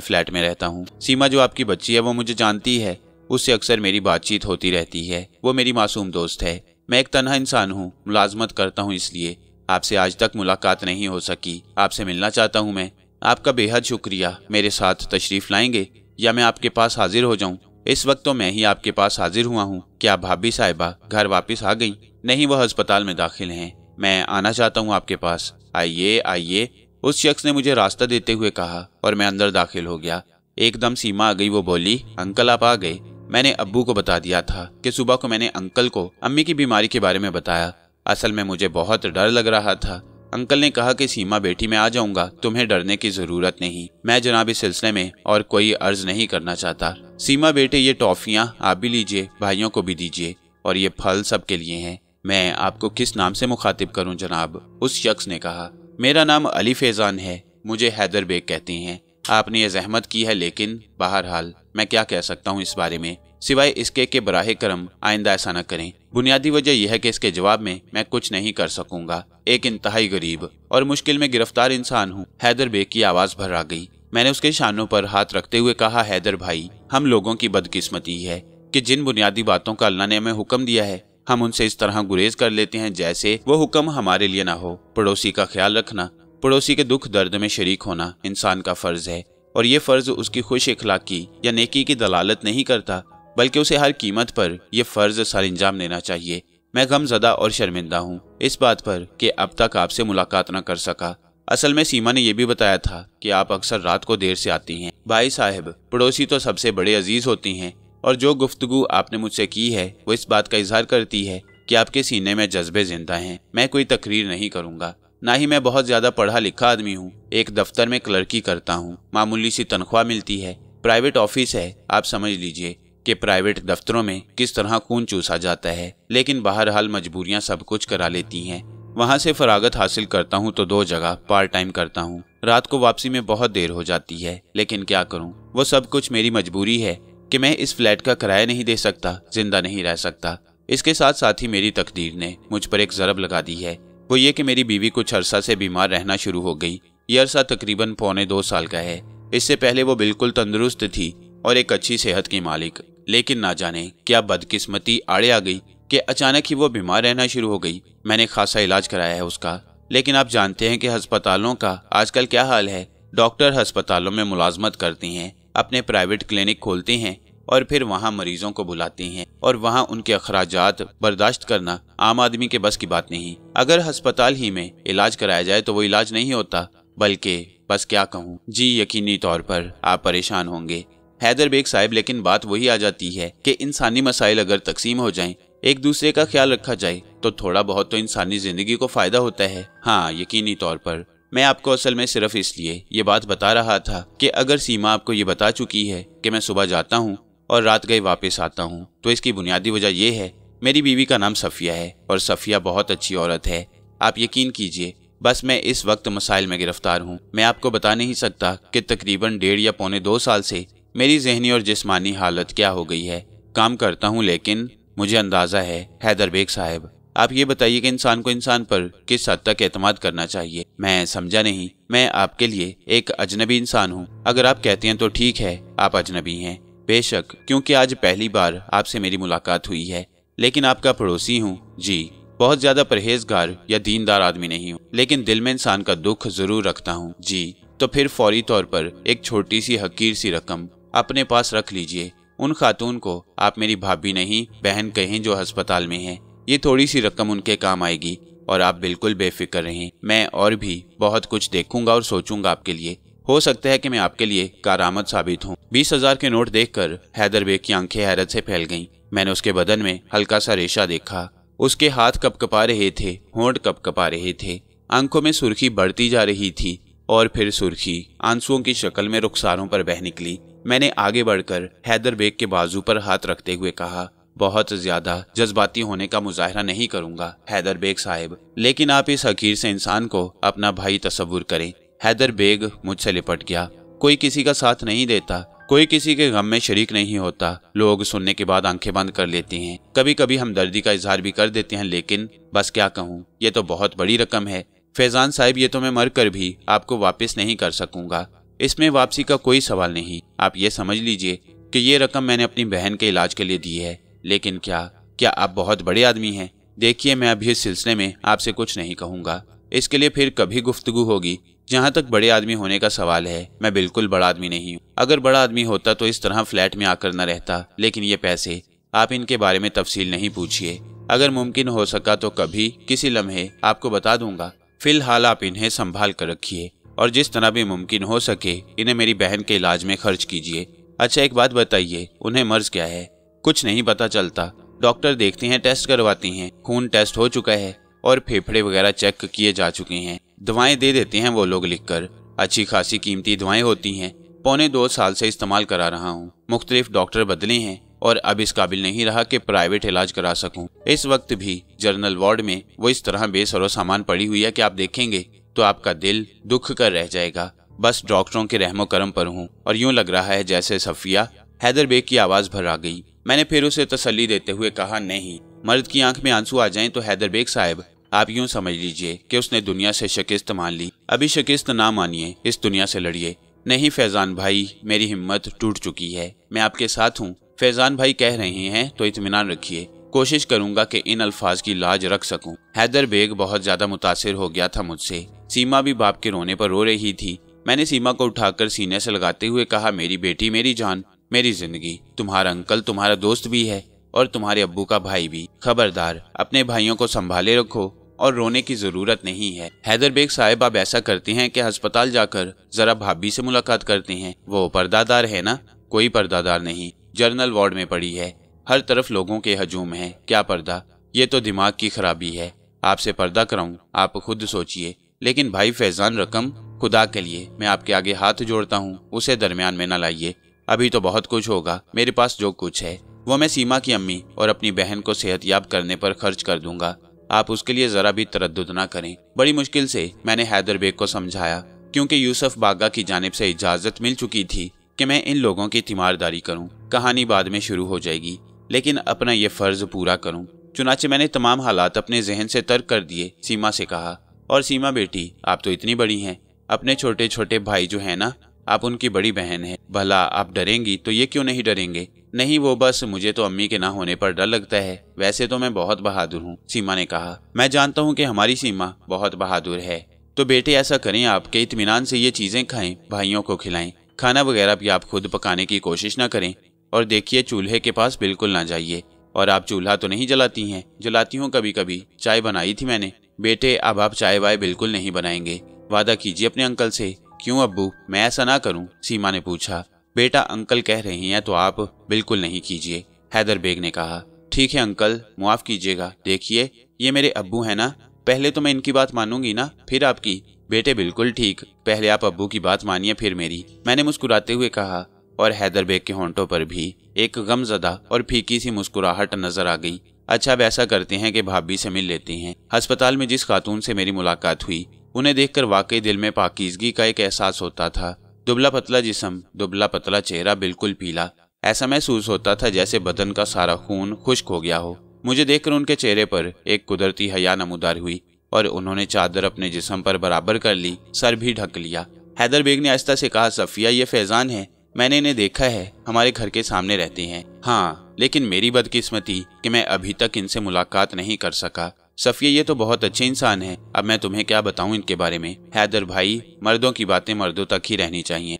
फ्लैट में रहता हूँ। सीमा जो आपकी बच्ची है वो मुझे जानती है, उससे अक्सर मेरी बातचीत होती रहती है। वो मेरी मासूम दोस्त है। मैं एक तन्हा इंसान हूँ, मुलाजमत करता हूँ, इसलिए आपसे आज तक मुलाकात नहीं हो सकी। आपसे मिलना चाहता हूँ मैं। आपका बेहद शुक्रिया। मेरे साथ तशरीफ लाएंगे या मैं आपके पास हाजिर हो जाऊँ? इस वक्त तो मैं ही आपके पास हाजिर हुआ हूँ। क्या भाभी साहिबा घर वापस आ गई? नहीं, वह अस्पताल में दाखिल हैं। मैं आना चाहता हूँ आपके पास। आइए आइए, उस शख्स ने मुझे रास्ता देते हुए कहा और मैं अंदर दाखिल हो गया। एकदम सीमा आ गई। वो बोली, अंकल आप आ गए। मैंने अब्बू को बता दिया था कि सुबह को मैंने अंकल को अम्मी की बीमारी के बारे में बताया। असल में मुझे बहुत डर लग रहा था। अंकल ने कहा कि सीमा बेटी मैं आ जाऊंगा, तुम्हें डरने की जरूरत नहीं। मैं जनाब इस सिलसिले में और कोई अर्ज नहीं करना चाहता। सीमा बेटे ये टॉफियां आप भी लीजिए, भाइयों को भी दीजिए और ये फल सबके लिए हैं। मैं आपको किस नाम से मुखातिब करूं जनाब? उस शख्स ने कहा, मेरा नाम अली फैजान है, मुझे हैदर बेग कहती हैं। आपने ये जहमत की है, लेकिन बहरहाल मैं क्या कह सकता हूँ इस बारे में, सिवाय इसके कि बराहे करम आइंदा ऐसा न करें। बुनियादी वजह यह है कि इसके जवाब में मैं कुछ नहीं कर सकूंगा। एक इंतहाई गरीब और मुश्किल में गिरफ्तार इंसान हूँ। हैदर बेग की आवाज भर आ गई। मैंने उसके शानों पर हाथ रखते हुए कहा, हैदर भाई, हम लोगों की बदकिस्मती है कि जिन बुनियादी बातों का अल्लाह ने हमें हुक्म दिया है हम उनसे इस तरह गुरेज कर लेते हैं जैसे वो हुक्म हमारे लिए ना हो। पड़ोसी का ख्याल रखना, पड़ोसी के दुख दर्द में शरीक होना इंसान का फर्ज है, और ये फर्ज उसकी खुश इखलाकी या नेकी की दलालत नहीं करता, बल्कि उसे हर कीमत पर यह फर्ज सर अंजाम देना चाहिए। मैं गमज़दा और शर्मिंदा हूँ इस बात पर कि अब तक आपसे मुलाकात न कर सका। असल में सीमा ने यह भी बताया था कि आप अक्सर रात को देर से आती हैं। भाई साहब, पड़ोसी तो सबसे बड़े अजीज होती हैं, और जो गुफ्तगू आपने मुझसे की है वो इस बात का इजहार करती है कि आपके सीने में जज्बे जिंदा हैं। मैं कोई तकरीर नहीं करूंगा, ना ही मैं बहुत ज्यादा पढ़ा लिखा आदमी हूँ। एक दफ्तर में क्लर्की करता हूँ, मामूली सी तनख्वाह मिलती है, प्राइवेट ऑफिस है। आप समझ लीजिए कि प्राइवेट दफ्तरों में किस तरह खून चूसा जाता है, लेकिन बहरहाल मजबूरियां सब कुछ करा लेती हैं। वहां से फरागत हासिल करता हूं तो 2 जगह पार्ट टाइम करता हूं। रात को वापसी में बहुत देर हो जाती है, लेकिन क्या करूं, वो सब कुछ मेरी मजबूरी है कि मैं इस फ्लैट का किराया नहीं दे सकता, जिंदा नहीं रह सकता। इसके साथ साथ ही मेरी तकदीर ने मुझ पर एक ज़रब लगा दी है, वो ये कि मेरी बीवी कुछ अरसा से बीमार रहना शुरू हो गई। ये अरसा तकरीबन 1.25 साल का है। इससे पहले वो बिल्कुल तंदुरुस्त थी और एक अच्छी सेहत की मालिक, लेकिन ना जाने क्या बदकिस्मती आड़े आ गई कि अचानक ही वो बीमार रहना शुरू हो गई। मैंने खासा इलाज कराया है उसका, लेकिन आप जानते हैं कि अस्पतालों का आजकल क्या हाल है। डॉक्टर अस्पतालों में मुलाजमत करते हैं, अपने प्राइवेट क्लिनिक खोलते हैं और फिर वहां मरीजों को बुलाते हैं, और वहां उनके अखराजात बर्दाश्त करना आम आदमी के बस की बात नहीं। अगर अस्पताल ही में इलाज कराया जाए तो वो इलाज नहीं होता, बल्कि बस क्या कहूँ जी, यकीनी तौर पर आप परेशान होंगे हैदर बेग साहब, लेकिन बात वही आ जाती है कि इंसानी मसाइल अगर तकसीम हो जाएं, एक दूसरे का ख्याल रखा जाए, तो थोड़ा बहुत तो इंसानी जिंदगी को फायदा होता है। हाँ, यकीनी तौर पर मैं आपको असल में सिर्फ इसलिए ये बात बता रहा था कि अगर सीमा आपको ये बता चुकी है कि मैं सुबह जाता हूँ और रात गए वापस आता हूँ, तो इसकी बुनियादी वजह यह है, मेरी बीवी का नाम सफिया है और सफिया बहुत अच्छी औरत है। आप यकीन कीजिए, बस मैं इस वक्त मसाइल में गिरफ्तार हूँ। मैं आपको बता नहीं सकता कि तकरीबन 1.5 या 1.25 साल से मेरी जहनी और जिस्मानी हालत क्या हो गई है। काम करता हूँ, लेकिन मुझे अंदाजा है हैदर बेग साहब, आप ये बताइए कि इंसान को इंसान पर किस हद तक एतमाद करना चाहिए। मैं समझा नहीं, मैं आपके लिए एक अजनबी इंसान हूँ। अगर आप कहते हैं तो ठीक है, आप अजनबी हैं। बेशक, क्योंकि आज पहली बार आपसे मेरी मुलाकात हुई है, लेकिन आपका पड़ोसी हूँ जी। बहुत ज्यादा परहेजगार या दीनदार आदमी नहीं हूँ, लेकिन दिल में इंसान का दुख जरूर रखता हूँ जी। तो फिर फौरी तौर पर एक छोटी सी हकीर सी रकम अपने पास रख लीजिए। उन खातून को आप मेरी भाभी नहीं बहन कहें जो अस्पताल में है। ये थोड़ी सी रकम उनके काम आएगी और आप बिल्कुल बेफिक्र रहें। मैं और भी बहुत कुछ देखूंगा और सोचूंगा आपके लिए। हो सकता है कि मैं आपके लिए कारामद साबित हूँ। 20,000 के नोट देखकर हैदर बेग की आंखें हैरत से फैल गईं। मैंने उसके बदन में हल्का सा रेशा देखा। उसके हाथ कपकपा रहे थे, होंठ कपकपा रहे थे, आंखों में सुर्खी बढ़ती जा रही थी और फिर सुर्खी आंसुओं की शक्ल में रुखसारों पर बह निकली। मैंने आगे बढ़कर हैदर बेग के बाजू पर हाथ रखते हुए कहा, बहुत ज्यादा जज्बाती होने का मुजाहरा नहीं करूंगा हैदर बेग साहब, लेकिन आप इस हकीर से इंसान को अपना भाई तस्वुर करें। हैदर बेग मुझसे लिपट गया। कोई किसी का साथ नहीं देता, कोई किसी के गम में शरीक नहीं होता। लोग सुनने के बाद आंखें बंद कर लेते हैं, कभी कभी हमदर्दी का इजहार भी कर देते हैं, लेकिन बस क्या कहूँ, ये तो बहुत बड़ी रकम है फैजान साहब। ये तो मैं मर कर भी आपको वापस नहीं कर सकूंगा। इसमें वापसी का कोई सवाल नहीं। आप ये समझ लीजिए कि ये रकम मैंने अपनी बहन के इलाज के लिए दी है। लेकिन क्या आप बहुत बड़े आदमी हैं? देखिए, मैं अभी इस सिलसिले में आपसे कुछ नहीं कहूँगा, इसके लिए फिर कभी गुफ्तगू होगी। जहाँ तक बड़े आदमी होने का सवाल है, मैं बिल्कुल बड़ा आदमी नहीं हूँ। अगर बड़ा आदमी होता तो इस तरह फ्लैट में आकर न रहता। लेकिन ये पैसे, आप इनके बारे में तफसील नहीं पूछिए। अगर मुमकिन हो सका तो कभी किसी लम्हे आपको बता दूंगा। फिलहाल आप इन्हें संभाल कर रखिए और जिस तरह भी मुमकिन हो सके इन्हें मेरी बहन के इलाज में खर्च कीजिए। अच्छा, एक बात बताइए, उन्हें मर्ज क्या है? कुछ नहीं पता चलता। डॉक्टर देखते हैं, टेस्ट करवाते हैं, खून टेस्ट हो चुका है और फेफड़े वगैरह चेक किए जा चुके हैं। दवाएं दे देते हैं वो लोग लिखकर, अच्छी खासी कीमती दवाएं होती हैं। 1.25 साल से इस्तेमाल करा रहा हूँ। मुख्तलिफ डॉक्टर बदले हैं और अब इस काबिल नहीं रहा कि प्राइवेट इलाज करा सकूं। इस वक्त भी जर्नल वार्ड में वो इस तरह बेसरो सामान पड़ी हुई है कि आप देखेंगे तो आपका दिल दुख कर रह जाएगा। बस डॉक्टरों के रहमो करम पर हूँ और यूं लग रहा है जैसे सफिया। हैदर बेग की आवाज भर आ गई। मैंने फिर उसे तसल्ली देते हुए कहा, नहीं, मर्द की आंख में आंसू आ जाएं तो हैदर बेग साहब आप यूं समझ लीजिए कि उसने दुनिया से शिकस्त मान ली। अभी शिकस्त ना मानिए, इस दुनिया से लड़िए। नहीं फैजान भाई, मेरी हिम्मत टूट चुकी है, मैं आपके साथ हूँ। फैजान भाई कह रहे हैं तो इत्मीनान रखिए, कोशिश करूंगा कि इन अल्फाज की लाज रख सकूं। हैदर बेग बहुत ज्यादा मुतासिर हो गया था मुझसे। सीमा भी बाप के रोने पर रो रही थी। मैंने सीमा को उठाकर सीने से लगाते हुए कहा, मेरी बेटी, मेरी जान, मेरी जिंदगी, तुम्हारा अंकल तुम्हारा दोस्त भी है और तुम्हारे अब्बू का भाई भी। खबरदार, अपने भाइयों को संभाले रखो और रोने की जरूरत नहीं है। हैदर बेग साहब आप ऐसा करते हैं कि अस्पताल जाकर जरा भाभी से मुलाकात करते हैं। वो पर्दादार है ना? कोई पर्दादार नहीं, जर्नल वार्ड में पड़ी है। हर तरफ लोगों के हजूम है। क्या पर्दा? ये तो दिमाग की खराबी है, आपसे पर्दा कराऊं, आप खुद सोचिए। लेकिन भाई फैजान रकम, खुदा के लिए मैं आपके आगे हाथ जोड़ता हूँ, उसे दरमियान में न लाइए। अभी तो बहुत कुछ होगा, मेरे पास जो कुछ है वो मैं सीमा की अम्मी और अपनी बहन को सेहतयाब करने पर खर्च कर दूंगा। आप उसके लिए जरा भी तरद्दुद ना करें। बड़ी मुश्किल से मैंने हैदर बेग को समझाया, क्योंकि यूसुफ बागा की जानिब से इजाजत मिल चुकी थी कि मैं इन लोगों की तीमारदारी करूं। कहानी बाद में शुरू हो जाएगी, लेकिन अपना ये फर्ज पूरा करूं। चुनाचे मैंने तमाम हालात अपने जहन से तर्क कर दिए। सीमा से कहा, और सीमा बेटी, आप तो इतनी बड़ी हैं, अपने छोटे छोटे भाई जो है ना, आप उनकी बड़ी बहन है, भला आप डरेंगी तो ये क्यों नहीं डरेंगे? नहीं, वो बस मुझे तो अम्मी के ना होने पर डर लगता है, वैसे तो मैं बहुत बहादुर हूँ। सीमा ने कहा, मैं जानता हूँ कि हमारी सीमा बहुत बहादुर है। तो बेटे ऐसा करें, आपके इत्मीनान से ये चीजें खाएं, भाइयों को खिलाएं। खाना वगैरह भी आप खुद पकाने की कोशिश ना करें, और देखिए चूल्हे के पास बिल्कुल ना जाइए। और आप चूल्हा तो नहीं जलाती हैं? जलाती हूँ कभी कभी, चाय बनाई थी मैंने। बेटे अब आप चाय वाय बिल्कुल नहीं बनाएंगे, वादा कीजिए अपने अंकल से। क्यों अब्बू, मैं ऐसा ना करूं? सीमा ने पूछा। बेटा अंकल कह रहे हैं तो आप बिल्कुल नहीं कीजिए, हैदर बेग ने कहा। ठीक है अंकल, मुआफ कीजिएगा। देखिए ये मेरे अब्बू हैं ना, पहले तो मैं इनकी बात मानूंगी ना, फिर आपकी। बेटे बिल्कुल ठीक, पहले आप अब्बू की बात मानिए फिर मेरी, मैंने मुस्कुराते हुए कहा। और हैदर बेग के होंठों पर भी एक गमजदा और फीकी सी मुस्कुराहट नजर आ गई। अच्छा वैसा करते हैं कि भाभी से मिल लेते हैं। अस्पताल में जिस खातून से मेरी मुलाकात हुई, उन्हें देखकर वाकई दिल में पाकीज़गी का एक एहसास होता था। दुबला पतला जिस्म, दुबला पतला चेहरा, बिल्कुल पीला। ऐसा महसूस होता था जैसे बदन का सारा खून खुश्क हो गया हो। मुझे देखकर उनके चेहरे पर एक कुदरती हया नमूदार हुई और उन्होंने चादर अपने जिस्म पर बराबर कर ली, सर भी ढक लिया। हैदर बेग ने आहिस्ता से कहा, सफिया ये फैजान है, मैंने इन्हें देखा है, हमारे घर के सामने रहते हैं। हाँ, लेकिन मेरी बदकिस्मती कि मैं अभी तक इनसे मुलाकात नहीं कर सका। सफिया ये तो बहुत अच्छे इंसान हैं, अब मैं तुम्हें क्या बताऊं इनके बारे में। हैदर भाई, मर्दों की बातें मर्दों तक ही रहनी चाहिए।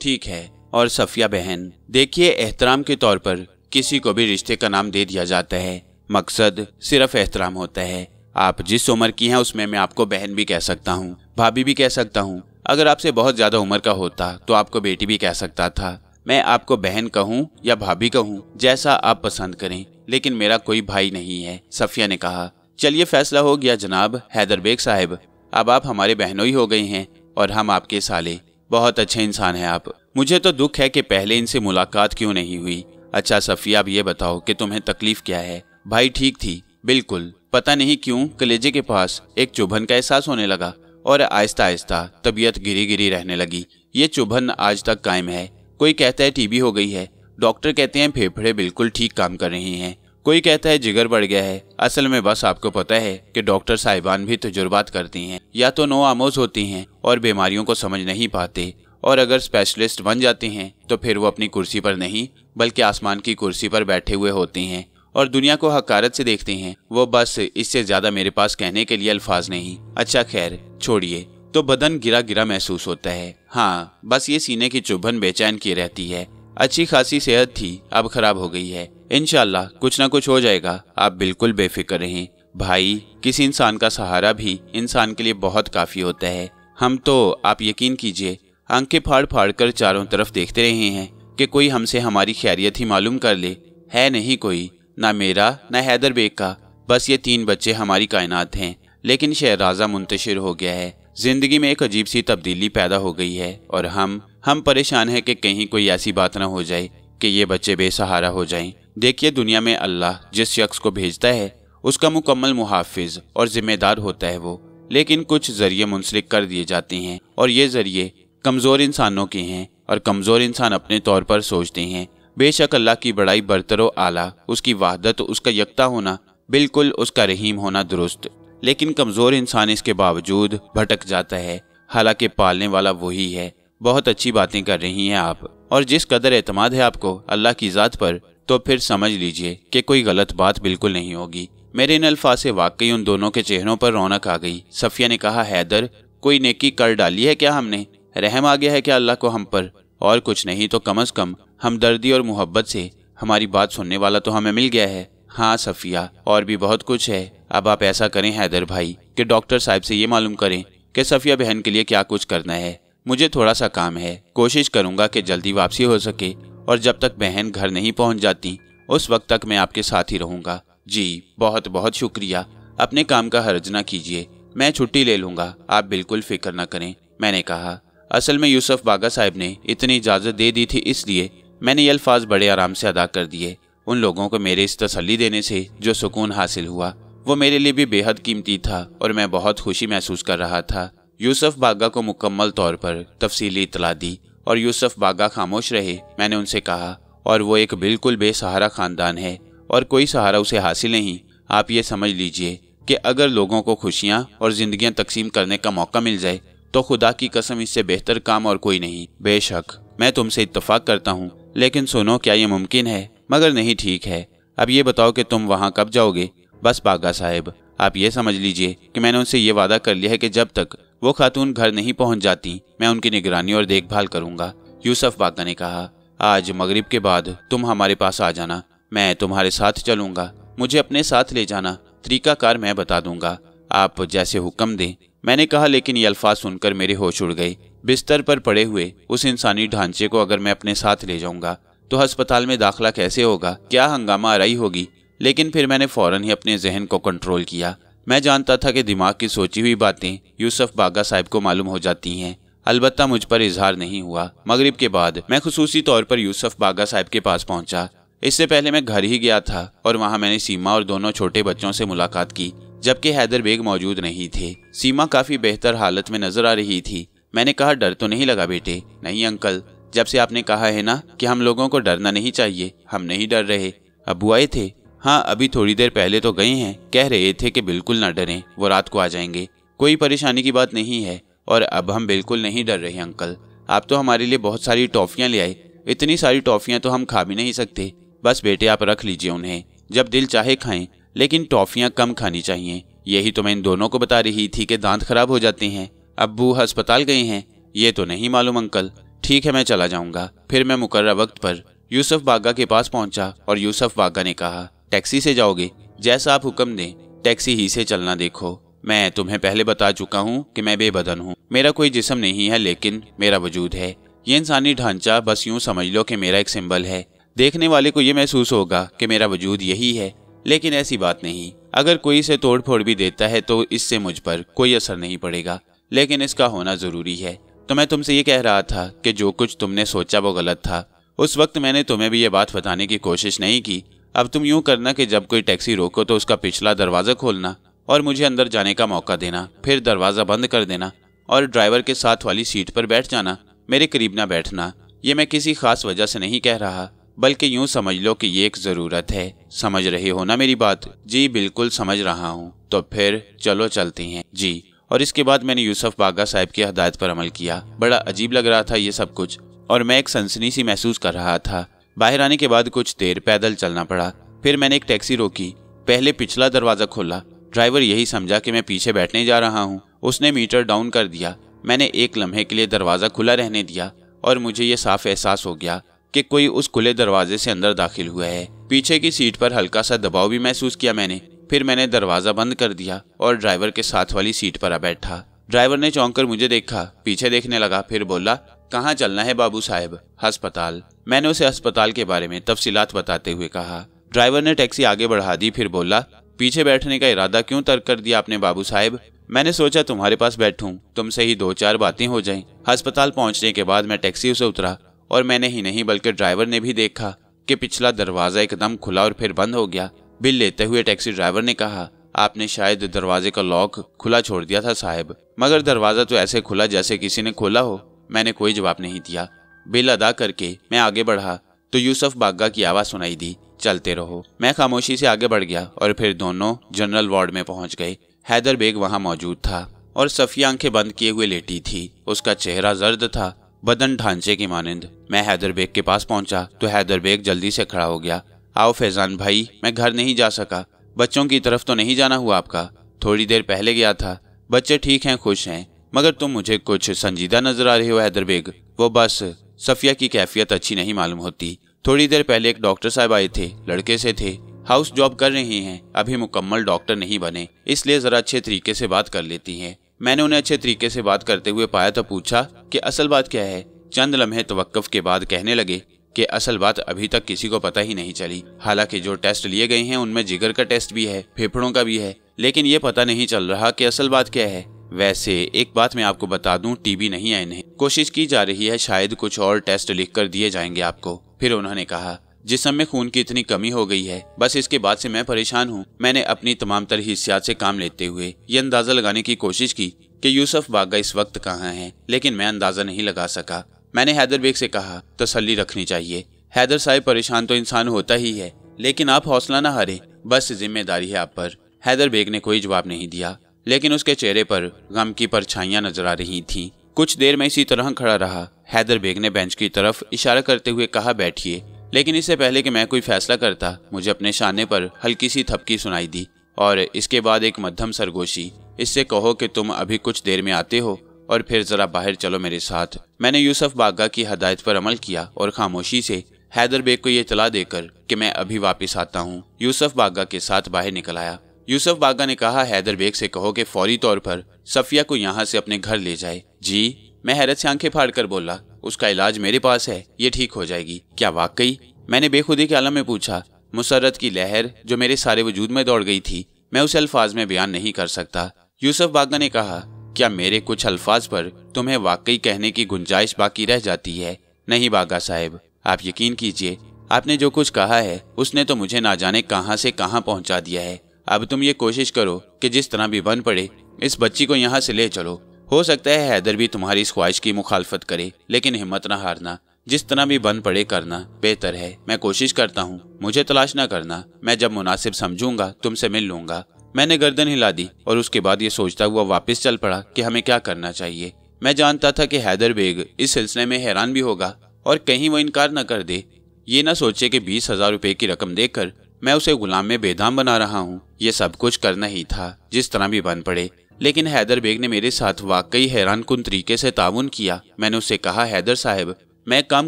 ठीक है। और सफिया बहन, देखिए एहतराम के तौर पर किसी को भी रिश्ते का नाम दे दिया जाता है, मकसद सिर्फ एहतराम होता है। आप जिस उम्र की हैं उसमें मैं आपको बहन भी कह सकता हूँ, भाभी भी कह सकता हूँ। अगर आपसे बहुत ज्यादा उम्र का होता तो आपको बेटी भी कह सकता था। मैं आपको बहन कहूँ या भाभी कहूँ, जैसा आप पसंद करें, लेकिन मेरा कोई भाई नहीं है, सफिया ने कहा। चलिए फैसला हो गया जनाब हैदर बेग साहब, अब आप हमारे बहनोई हो गए हैं और हम आपके साले। बहुत अच्छे इंसान हैं आप। मुझे तो दुख है कि पहले इनसे मुलाकात क्यों नहीं हुई। अच्छा सफिया, अब ये बताओ कि तुम्हें तकलीफ क्या है? भाई ठीक थी, बिल्कुल, पता नहीं क्यों कलेजे के पास एक चुभन का एहसास होने लगा और आहिस्ता आहिस्ता तबीयत गिरी गिरी रहने लगी। ये चुभन आज तक कायम है। कोई कहता है टीबी हो गई है, डॉक्टर कहते हैं फेफड़े बिल्कुल ठीक काम कर रहे हैं, कोई कहता है जिगर बढ़ गया है। असल में बस आपको पता है कि डॉक्टर साहिबान भी तजुर्बात करती हैं, या तो नो आमोज होती हैं और बीमारियों को समझ नहीं पाते, और अगर स्पेशलिस्ट बन जाते हैं तो फिर वो अपनी कुर्सी पर नहीं बल्कि आसमान की कुर्सी पर बैठे हुए होते हैं और दुनिया को हकारत से देखते हैं। वो बस इससे ज्यादा मेरे पास कहने के लिए अल्फाज नहीं। अच्छा खैर छोड़िए, तो बदन गिरा गिरा महसूस होता है। हाँ, बस ये सीने की चुभन बेचैन की रहती है। अच्छी खासी सेहत थी, अब खराब हो गई है। इंशाल्लाह कुछ ना कुछ हो जाएगा, आप बिल्कुल बेफिक्र रहें। भाई, किसी इंसान का सहारा भी इंसान के लिए बहुत काफी होता है। हम तो, आप यकीन कीजिए, आंखें फाड़ फाड़ कर चारों तरफ देखते रहे हैं कि कोई हमसे हमारी खैरियत ही मालूम कर ले। है नहीं कोई, ना मेरा ना हैदर बेग का, बस ये 3 बच्चे हमारी कायनात हैं। लेकिन शहराजा मुंतशिर हो गया है, जिंदगी में एक अजीब सी तब्दीली पैदा हो गई है और हम परेशान हैं कि कहीं कोई ऐसी बात ना हो जाए कि ये बच्चे बेसहारा हो जाएं। देखिए दुनिया में अल्लाह जिस शख्स को भेजता है उसका मुकम्मल मुहाफिज और जिम्मेदार होता है वो, लेकिन कुछ जरिए मुंसलिक कर दिए जाते हैं और ये जरिए कमज़ोर इंसानों के हैं और कमज़ोर इंसान अपने तौर पर सोचते हैं। बेशक अल्लाह की बड़ाई बरतर आला, उसकी वहदत, उसका यकता होना, बिल्कुल उसका रहीम होना दुरुस्त, लेकिन कमज़ोर इंसान इसके बावजूद भटक जाता है, हालांकि पालने वाला वही है। बहुत अच्छी बातें कर रही हैं आप, और जिस कदर एतमाद है आपको अल्लाह की ज़ात पर, तो फिर समझ लीजिए कि कोई गलत बात बिल्कुल नहीं होगी। मेरे इन अल्फाज से वाकई उन दोनों के चेहरों पर रौनक आ गई। सफिया ने कहा, हैदर, कोई नेकी कर डाली है क्या हमने? रहम आ गया है क्या अल्लाह को हम पर? और कुछ नहीं तो कम अज़ कम हमदर्दी और मोहब्बत से हमारी बात सुनने वाला तो हमें मिल गया है। हाँ सफिया, और भी बहुत कुछ है। अब आप ऐसा करें हैदर भाई कि डॉक्टर साहब से ये मालूम करें कि सफिया बहन के लिए क्या कुछ करना है। मुझे थोड़ा सा काम है, कोशिश करूंगा कि जल्दी वापसी हो सके, और जब तक बहन घर नहीं पहुंच जाती उस वक्त तक मैं आपके साथ ही रहूंगा। जी बहुत बहुत शुक्रिया, अपने काम का हर्ज ना कीजिए, मैं छुट्टी ले लूँगा, आप बिल्कुल फिक्र न करें, मैंने कहा। असल में यूसुफ बागा साहब ने इतनी इजाज़त दे दी थी, इसलिए मैंने ये अल्फाज बड़े आराम से अदा कर दिए। उन लोगों को मेरे इस तसल्ली देने से जो सुकून हासिल हुआ वो मेरे लिए भी बेहद कीमती था और मैं बहुत खुशी महसूस कर रहा था। यूसुफ बागा को मुकम्मल तौर पर तफसीली इत्तला दी और यूसुफ बागा खामोश रहे। मैंने उनसे कहा, और वो एक बिल्कुल बेसहारा ख़ानदान है और कोई सहारा उसे हासिल नहीं। आप ये समझ लीजिए कि अगर लोगों को खुशियाँ और ज़िंदगियाँ तकसीम करने का मौका मिल जाए तो खुदा की कसम इससे बेहतर काम और कोई नहीं। बेशक मैं तुमसे इत्तफाक करता हूँ, लेकिन सुनो, क्या ये मुमकिन है? मगर नहीं, ठीक है, अब ये बताओ कि तुम वहाँ कब जाओगे? बस बागा साहब, आप ये समझ लीजिए कि मैंने उनसे ये वादा कर लिया है कि जब तक वो खातून घर नहीं पहुँच जाती मैं उनकी निगरानी और देखभाल करूँगा। यूसुफ बागा ने कहा, आज मगरिब के बाद तुम हमारे पास आ जाना, मैं तुम्हारे साथ चलूँगा, मुझे अपने साथ ले जाना, तरीकाकार मैं बता दूंगा, आप जैसे हुक्म दें। मैंने कहा, लेकिन ये अल्फाज सुनकर मेरे होश उड़ गए। बिस्तर पर पड़े हुए उस इंसानी ढांचे को अगर मैं अपने साथ ले जाऊंगा तो अस्पताल में दाखिला कैसे होगा, क्या हंगामा आराई होगी। लेकिन फिर मैंने फौरन ही अपने जहन को कंट्रोल किया। मैं जानता था कि दिमाग की सोची हुई बातें यूसुफ बागा साहब को मालूम हो जाती हैं, अलबत्ता मुझ पर इजहार नहीं हुआ। मगरिब के बाद मैं खुसूसी तौर पर यूसुफ बागा साहब के पास पहुंचा। इससे पहले मैं घर ही गया था और वहां मैंने सीमा और दोनों छोटे बच्चों से मुलाकात की, जबकि हैदर बेग मौजूद नहीं थे। सीमा काफी बेहतर हालत में नजर आ रही थी। मैंने कहा, डर तो नहीं लगा बेटे? नहीं अंकल, जब से आपने कहा है ना कि हम लोगों को डरना नहीं चाहिए, हम नहीं डर रहे। अब्बू आए थे? हाँ, अभी थोड़ी देर पहले तो गए हैं, कह रहे थे कि बिल्कुल ना डरें, वो रात को आ जाएंगे, कोई परेशानी की बात नहीं है। और अब हम बिल्कुल नहीं डर रहे अंकल। आप तो हमारे लिए बहुत सारी टॉफियाँ ले आए, इतनी सारी टॉफियाँ तो हम खा भी नहीं सकते। बस बेटे आप रख लीजिए उन्हें, जब दिल चाहे खाएं, लेकिन टॉफियाँ कम खानी चाहिए। यही तो मैं इन दोनों को बता रही थी कि दांत खराब हो जाते हैं। अब्बू अस्पताल गए हैं? ये तो नहीं मालूम अंकल। ठीक है, मैं चला जाऊंगा। फिर मैं मुकर्रर वक्त पर यूसुफ बागा के पास पहुंचा और यूसुफ बागा ने कहा, टैक्सी से जाओगे? जैसा आप हुक्म दें, टैक्सी ही से चलना। देखो, मैं तुम्हें पहले बता चुका हूँ कि मैं बेबदन हूँ, मेरा कोई जिस्म नहीं है, लेकिन मेरा वजूद है। ये इंसानी ढांचा बस यूं समझ लो कि मेरा एक सिंबल है। देखने वाले को ये महसूस होगा कि मेरा वजूद यही है, लेकिन ऐसी बात नहीं। अगर कोई इसे तोड़ फोड़ भी देता है तो इससे मुझ पर कोई असर नहीं पड़ेगा, लेकिन इसका होना जरूरी है। तो मैं तुमसे ये कह रहा था कि जो कुछ तुमने सोचा वो गलत था। उस वक्त मैंने तुम्हें भी ये बात बताने की कोशिश नहीं की। अब तुम यूं करना कि जब कोई टैक्सी रोको तो उसका पिछला दरवाजा खोलना और मुझे अंदर जाने का मौका देना, फिर दरवाजा बंद कर देना और ड्राइवर के साथ वाली सीट पर बैठ जाना, मेरे करीब ना बैठना। ये मैं किसी खास वजह से नहीं कह रहा, बल्कि यूं समझ लो कि ये एक जरूरत है। समझ रहे हो ना मेरी बात? जी बिल्कुल समझ रहा हूँ। तो फिर चलो चलते हैं। जी। और इसके बाद मैंने यूसुफ बागा साहब की हदायत पर अमल किया। बड़ा अजीब लग रहा था ये सब कुछ और मैं एक सनसनी सी महसूस कर रहा था। बाहर आने के बाद कुछ देर पैदल चलना पड़ा। फिर मैंने एक टैक्सी रोकी, पहले पिछला दरवाजा खोला। ड्राइवर यही समझा कि मैं पीछे बैठने जा रहा हूँ। उसने मीटर डाउन कर दिया। मैंने एक लम्हे के लिए दरवाजा खुला रहने दिया और मुझे ये साफ एहसास हो गया कि कोई उस खुले दरवाजे से अंदर दाखिल हुआ है। पीछे की सीट पर हल्का सा दबाव भी महसूस किया मैंने। फिर मैंने दरवाजा बंद कर दिया और ड्राइवर के साथ वाली सीट पर आ बैठा। ड्राइवर ने चौंक कर मुझे देखा, पीछे देखने लगा, फिर बोला, कहाँ चलना है बाबू साहब? अस्पताल। मैंने उसे अस्पताल के बारे में तफसीलात बताते हुए कहा। ड्राइवर ने टैक्सी आगे बढ़ा दी, फिर बोला, पीछे बैठने का इरादा क्यों तर्क कर दिया आपने बाबू साहब? मैंने सोचा तुम्हारे पास बैठूं, तुमसे ही दो चार बातें हो जाएं। अस्पताल पहुंचने के बाद मैं टैक्सी से उतरा और मैंने ही नहीं बल्कि ड्राइवर ने भी देखा कि पिछला दरवाजा एकदम खुला और फिर बंद हो गया। बिल लेते हुए टैक्सी ड्राइवर ने कहा, आपने शायद दरवाजे का लॉक खुला छोड़ दिया था साहब, मगर दरवाजा तो ऐसे खुला जैसे किसी ने खोला हो। मैंने कोई जवाब नहीं दिया। बिल अदा करके मैं आगे बढ़ा तो यूसुफ बागा की आवाज़ सुनाई दी, चलते रहो। मैं खामोशी से आगे बढ़ गया और फिर दोनों जनरल वार्ड में पहुंच गए। हैदर बेग वहां मौजूद था और सफिया आंखें बंद किए हुए लेटी थी। उसका चेहरा जर्द था, बदन ढांचे की मानिंद। मैं हैदर बेग के पास पहुंचा तो हैदर बेग जल्दी से खड़ा हो गया। आओ फैजान भाई, मैं घर नहीं जा सका। बच्चों की तरफ तो नहीं जाना हुआ आपका? थोड़ी देर पहले गया था। बच्चे ठीक हैं, खुश हैं, मगर तुम मुझे कुछ संजीदा नजर आ रहे हो हैदर बेग। वो बस सफिया की कैफियत अच्छी नहीं मालूम होती। थोड़ी देर पहले एक डॉक्टर साहब आए थे, लड़के से थे, हाउस जॉब कर रहे हैं, अभी मुकम्मल डॉक्टर नहीं बने, इसलिए जरा अच्छे तरीके से बात कर लेती हैं। मैंने उन्हें अच्छे तरीके से बात करते हुए पाया तो पूछा कि असल बात क्या है। चंद लम्हे तवक्कुफ के बाद कहने लगे, कि असल बात अभी तक किसी को पता ही नहीं चली। हालांकि जो टेस्ट लिए गए हैं उनमें जिगर का टेस्ट भी है, फेफड़ों का भी है, लेकिन ये पता नहीं चल रहा कि असल बात क्या है। वैसे एक बात मैं आपको बता दूं, टीबी नहीं है इन्हें। कोशिश की जा रही है, शायद कुछ और टेस्ट लिख कर दिए जाएंगे आपको। फिर उन्होंने कहा, जिस्म में खून की इतनी कमी हो गई है, बस इसके बाद से मैं परेशान हूँ। मैंने अपनी तमाम तरह हिस्सियात से काम लेते हुए ये अंदाजा लगाने की कोशिश की कि यूसुफ बागा इस वक्त कहाँ है, लेकिन मैं अंदाजा नहीं लगा सका। मैंने हैदर बेग से कहा, तसल्ली रखनी चाहिए। हैदर साहब, परेशान तो इंसान होता ही है, लेकिन आप हौसला न हारे, बस जिम्मेदारी है आप पर। हैदर बेग ने कोई जवाब नहीं दिया, लेकिन उसके चेहरे पर गम की परछाइयां नजर आ रही थीं। कुछ देर में इसी तरह खड़ा रहा। हैदर बेग ने बेंच की तरफ इशारा करते हुए कहा, बैठिए। लेकिन इससे पहले कि मैं कोई फैसला करता, मुझे अपने शाने पर हल्की सी थपकी सुनाई दी और इसके बाद एक मध्यम सरगोशी, इससे कहो कि तुम अभी कुछ देर में आते हो और फिर जरा बाहर चलो मेरे साथ। मैंने यूसुफ बागा की हदायत पर अमल किया और खामोशी से हैदर बेग को ये इत्तला देकर कि मैं अभी वापस आता हूँ, यूसुफ बागा के साथ बाहर निकल आया। यूसुफ बागा ने कहा, हैदर बेग से कहो कि फौरी तौर पर सफिया को यहाँ से अपने घर ले जाए। जी? मैं हैरत से आंखें फाड़ कर बोला, उसका इलाज मेरे पास है, ये ठीक हो जाएगी। क्या वाकई? मैंने बेखुदी के आलम में पूछा। मुसर्रत की लहर जो मेरे सारे वजूद में दौड़ गई थी, मैं उसे अल्फाज में बयान नहीं कर सकता। यूसुफ बागा ने कहा, क्या मेरे कुछ अल्फाज पर तुम्हें वाकई कहने की गुंजाइश बाकी रह जाती है? नहीं बागा साहब, आप यकीन कीजिए, आपने जो कुछ कहा है उसने तो मुझे ना जाने कहां से कहां पहुंचा दिया है। अब तुम ये कोशिश करो कि जिस तरह भी बन पड़े इस बच्ची को यहाँ से ले चलो। हो सकता है हैदर भी तुम्हारी इस ख्वाहिश की मुखालफत करे, लेकिन हिम्मत ना हारना, जिस तरह भी बन पड़े करना बेहतर है। मैं कोशिश करता हूँ, मुझे तलाश ना करना, मैं जब मुनासिब समझूंगा तुमसे मिल लूंगा। मैंने गर्दन हिला दी और उसके बाद ये सोचता हुआ वापस चल पड़ा कि हमें क्या करना चाहिए। मैं जानता था कि हैदर बेग इस सिलसिले में हैरान भी होगा और कहीं वो इनकार न कर दे, ये न सोचे कि 20,000 रुपए की रकम देकर मैं उसे गुलाम में बेदाम बना रहा हूँ। ये सब कुछ करना ही था, जिस तरह भी बन पड़े। लेकिन हैदर बेग ने मेरे साथ वाकई हैरान कुन तरीके से ताउन किया। मैंने उससे कहा, हैदर साहब, मैं एक काम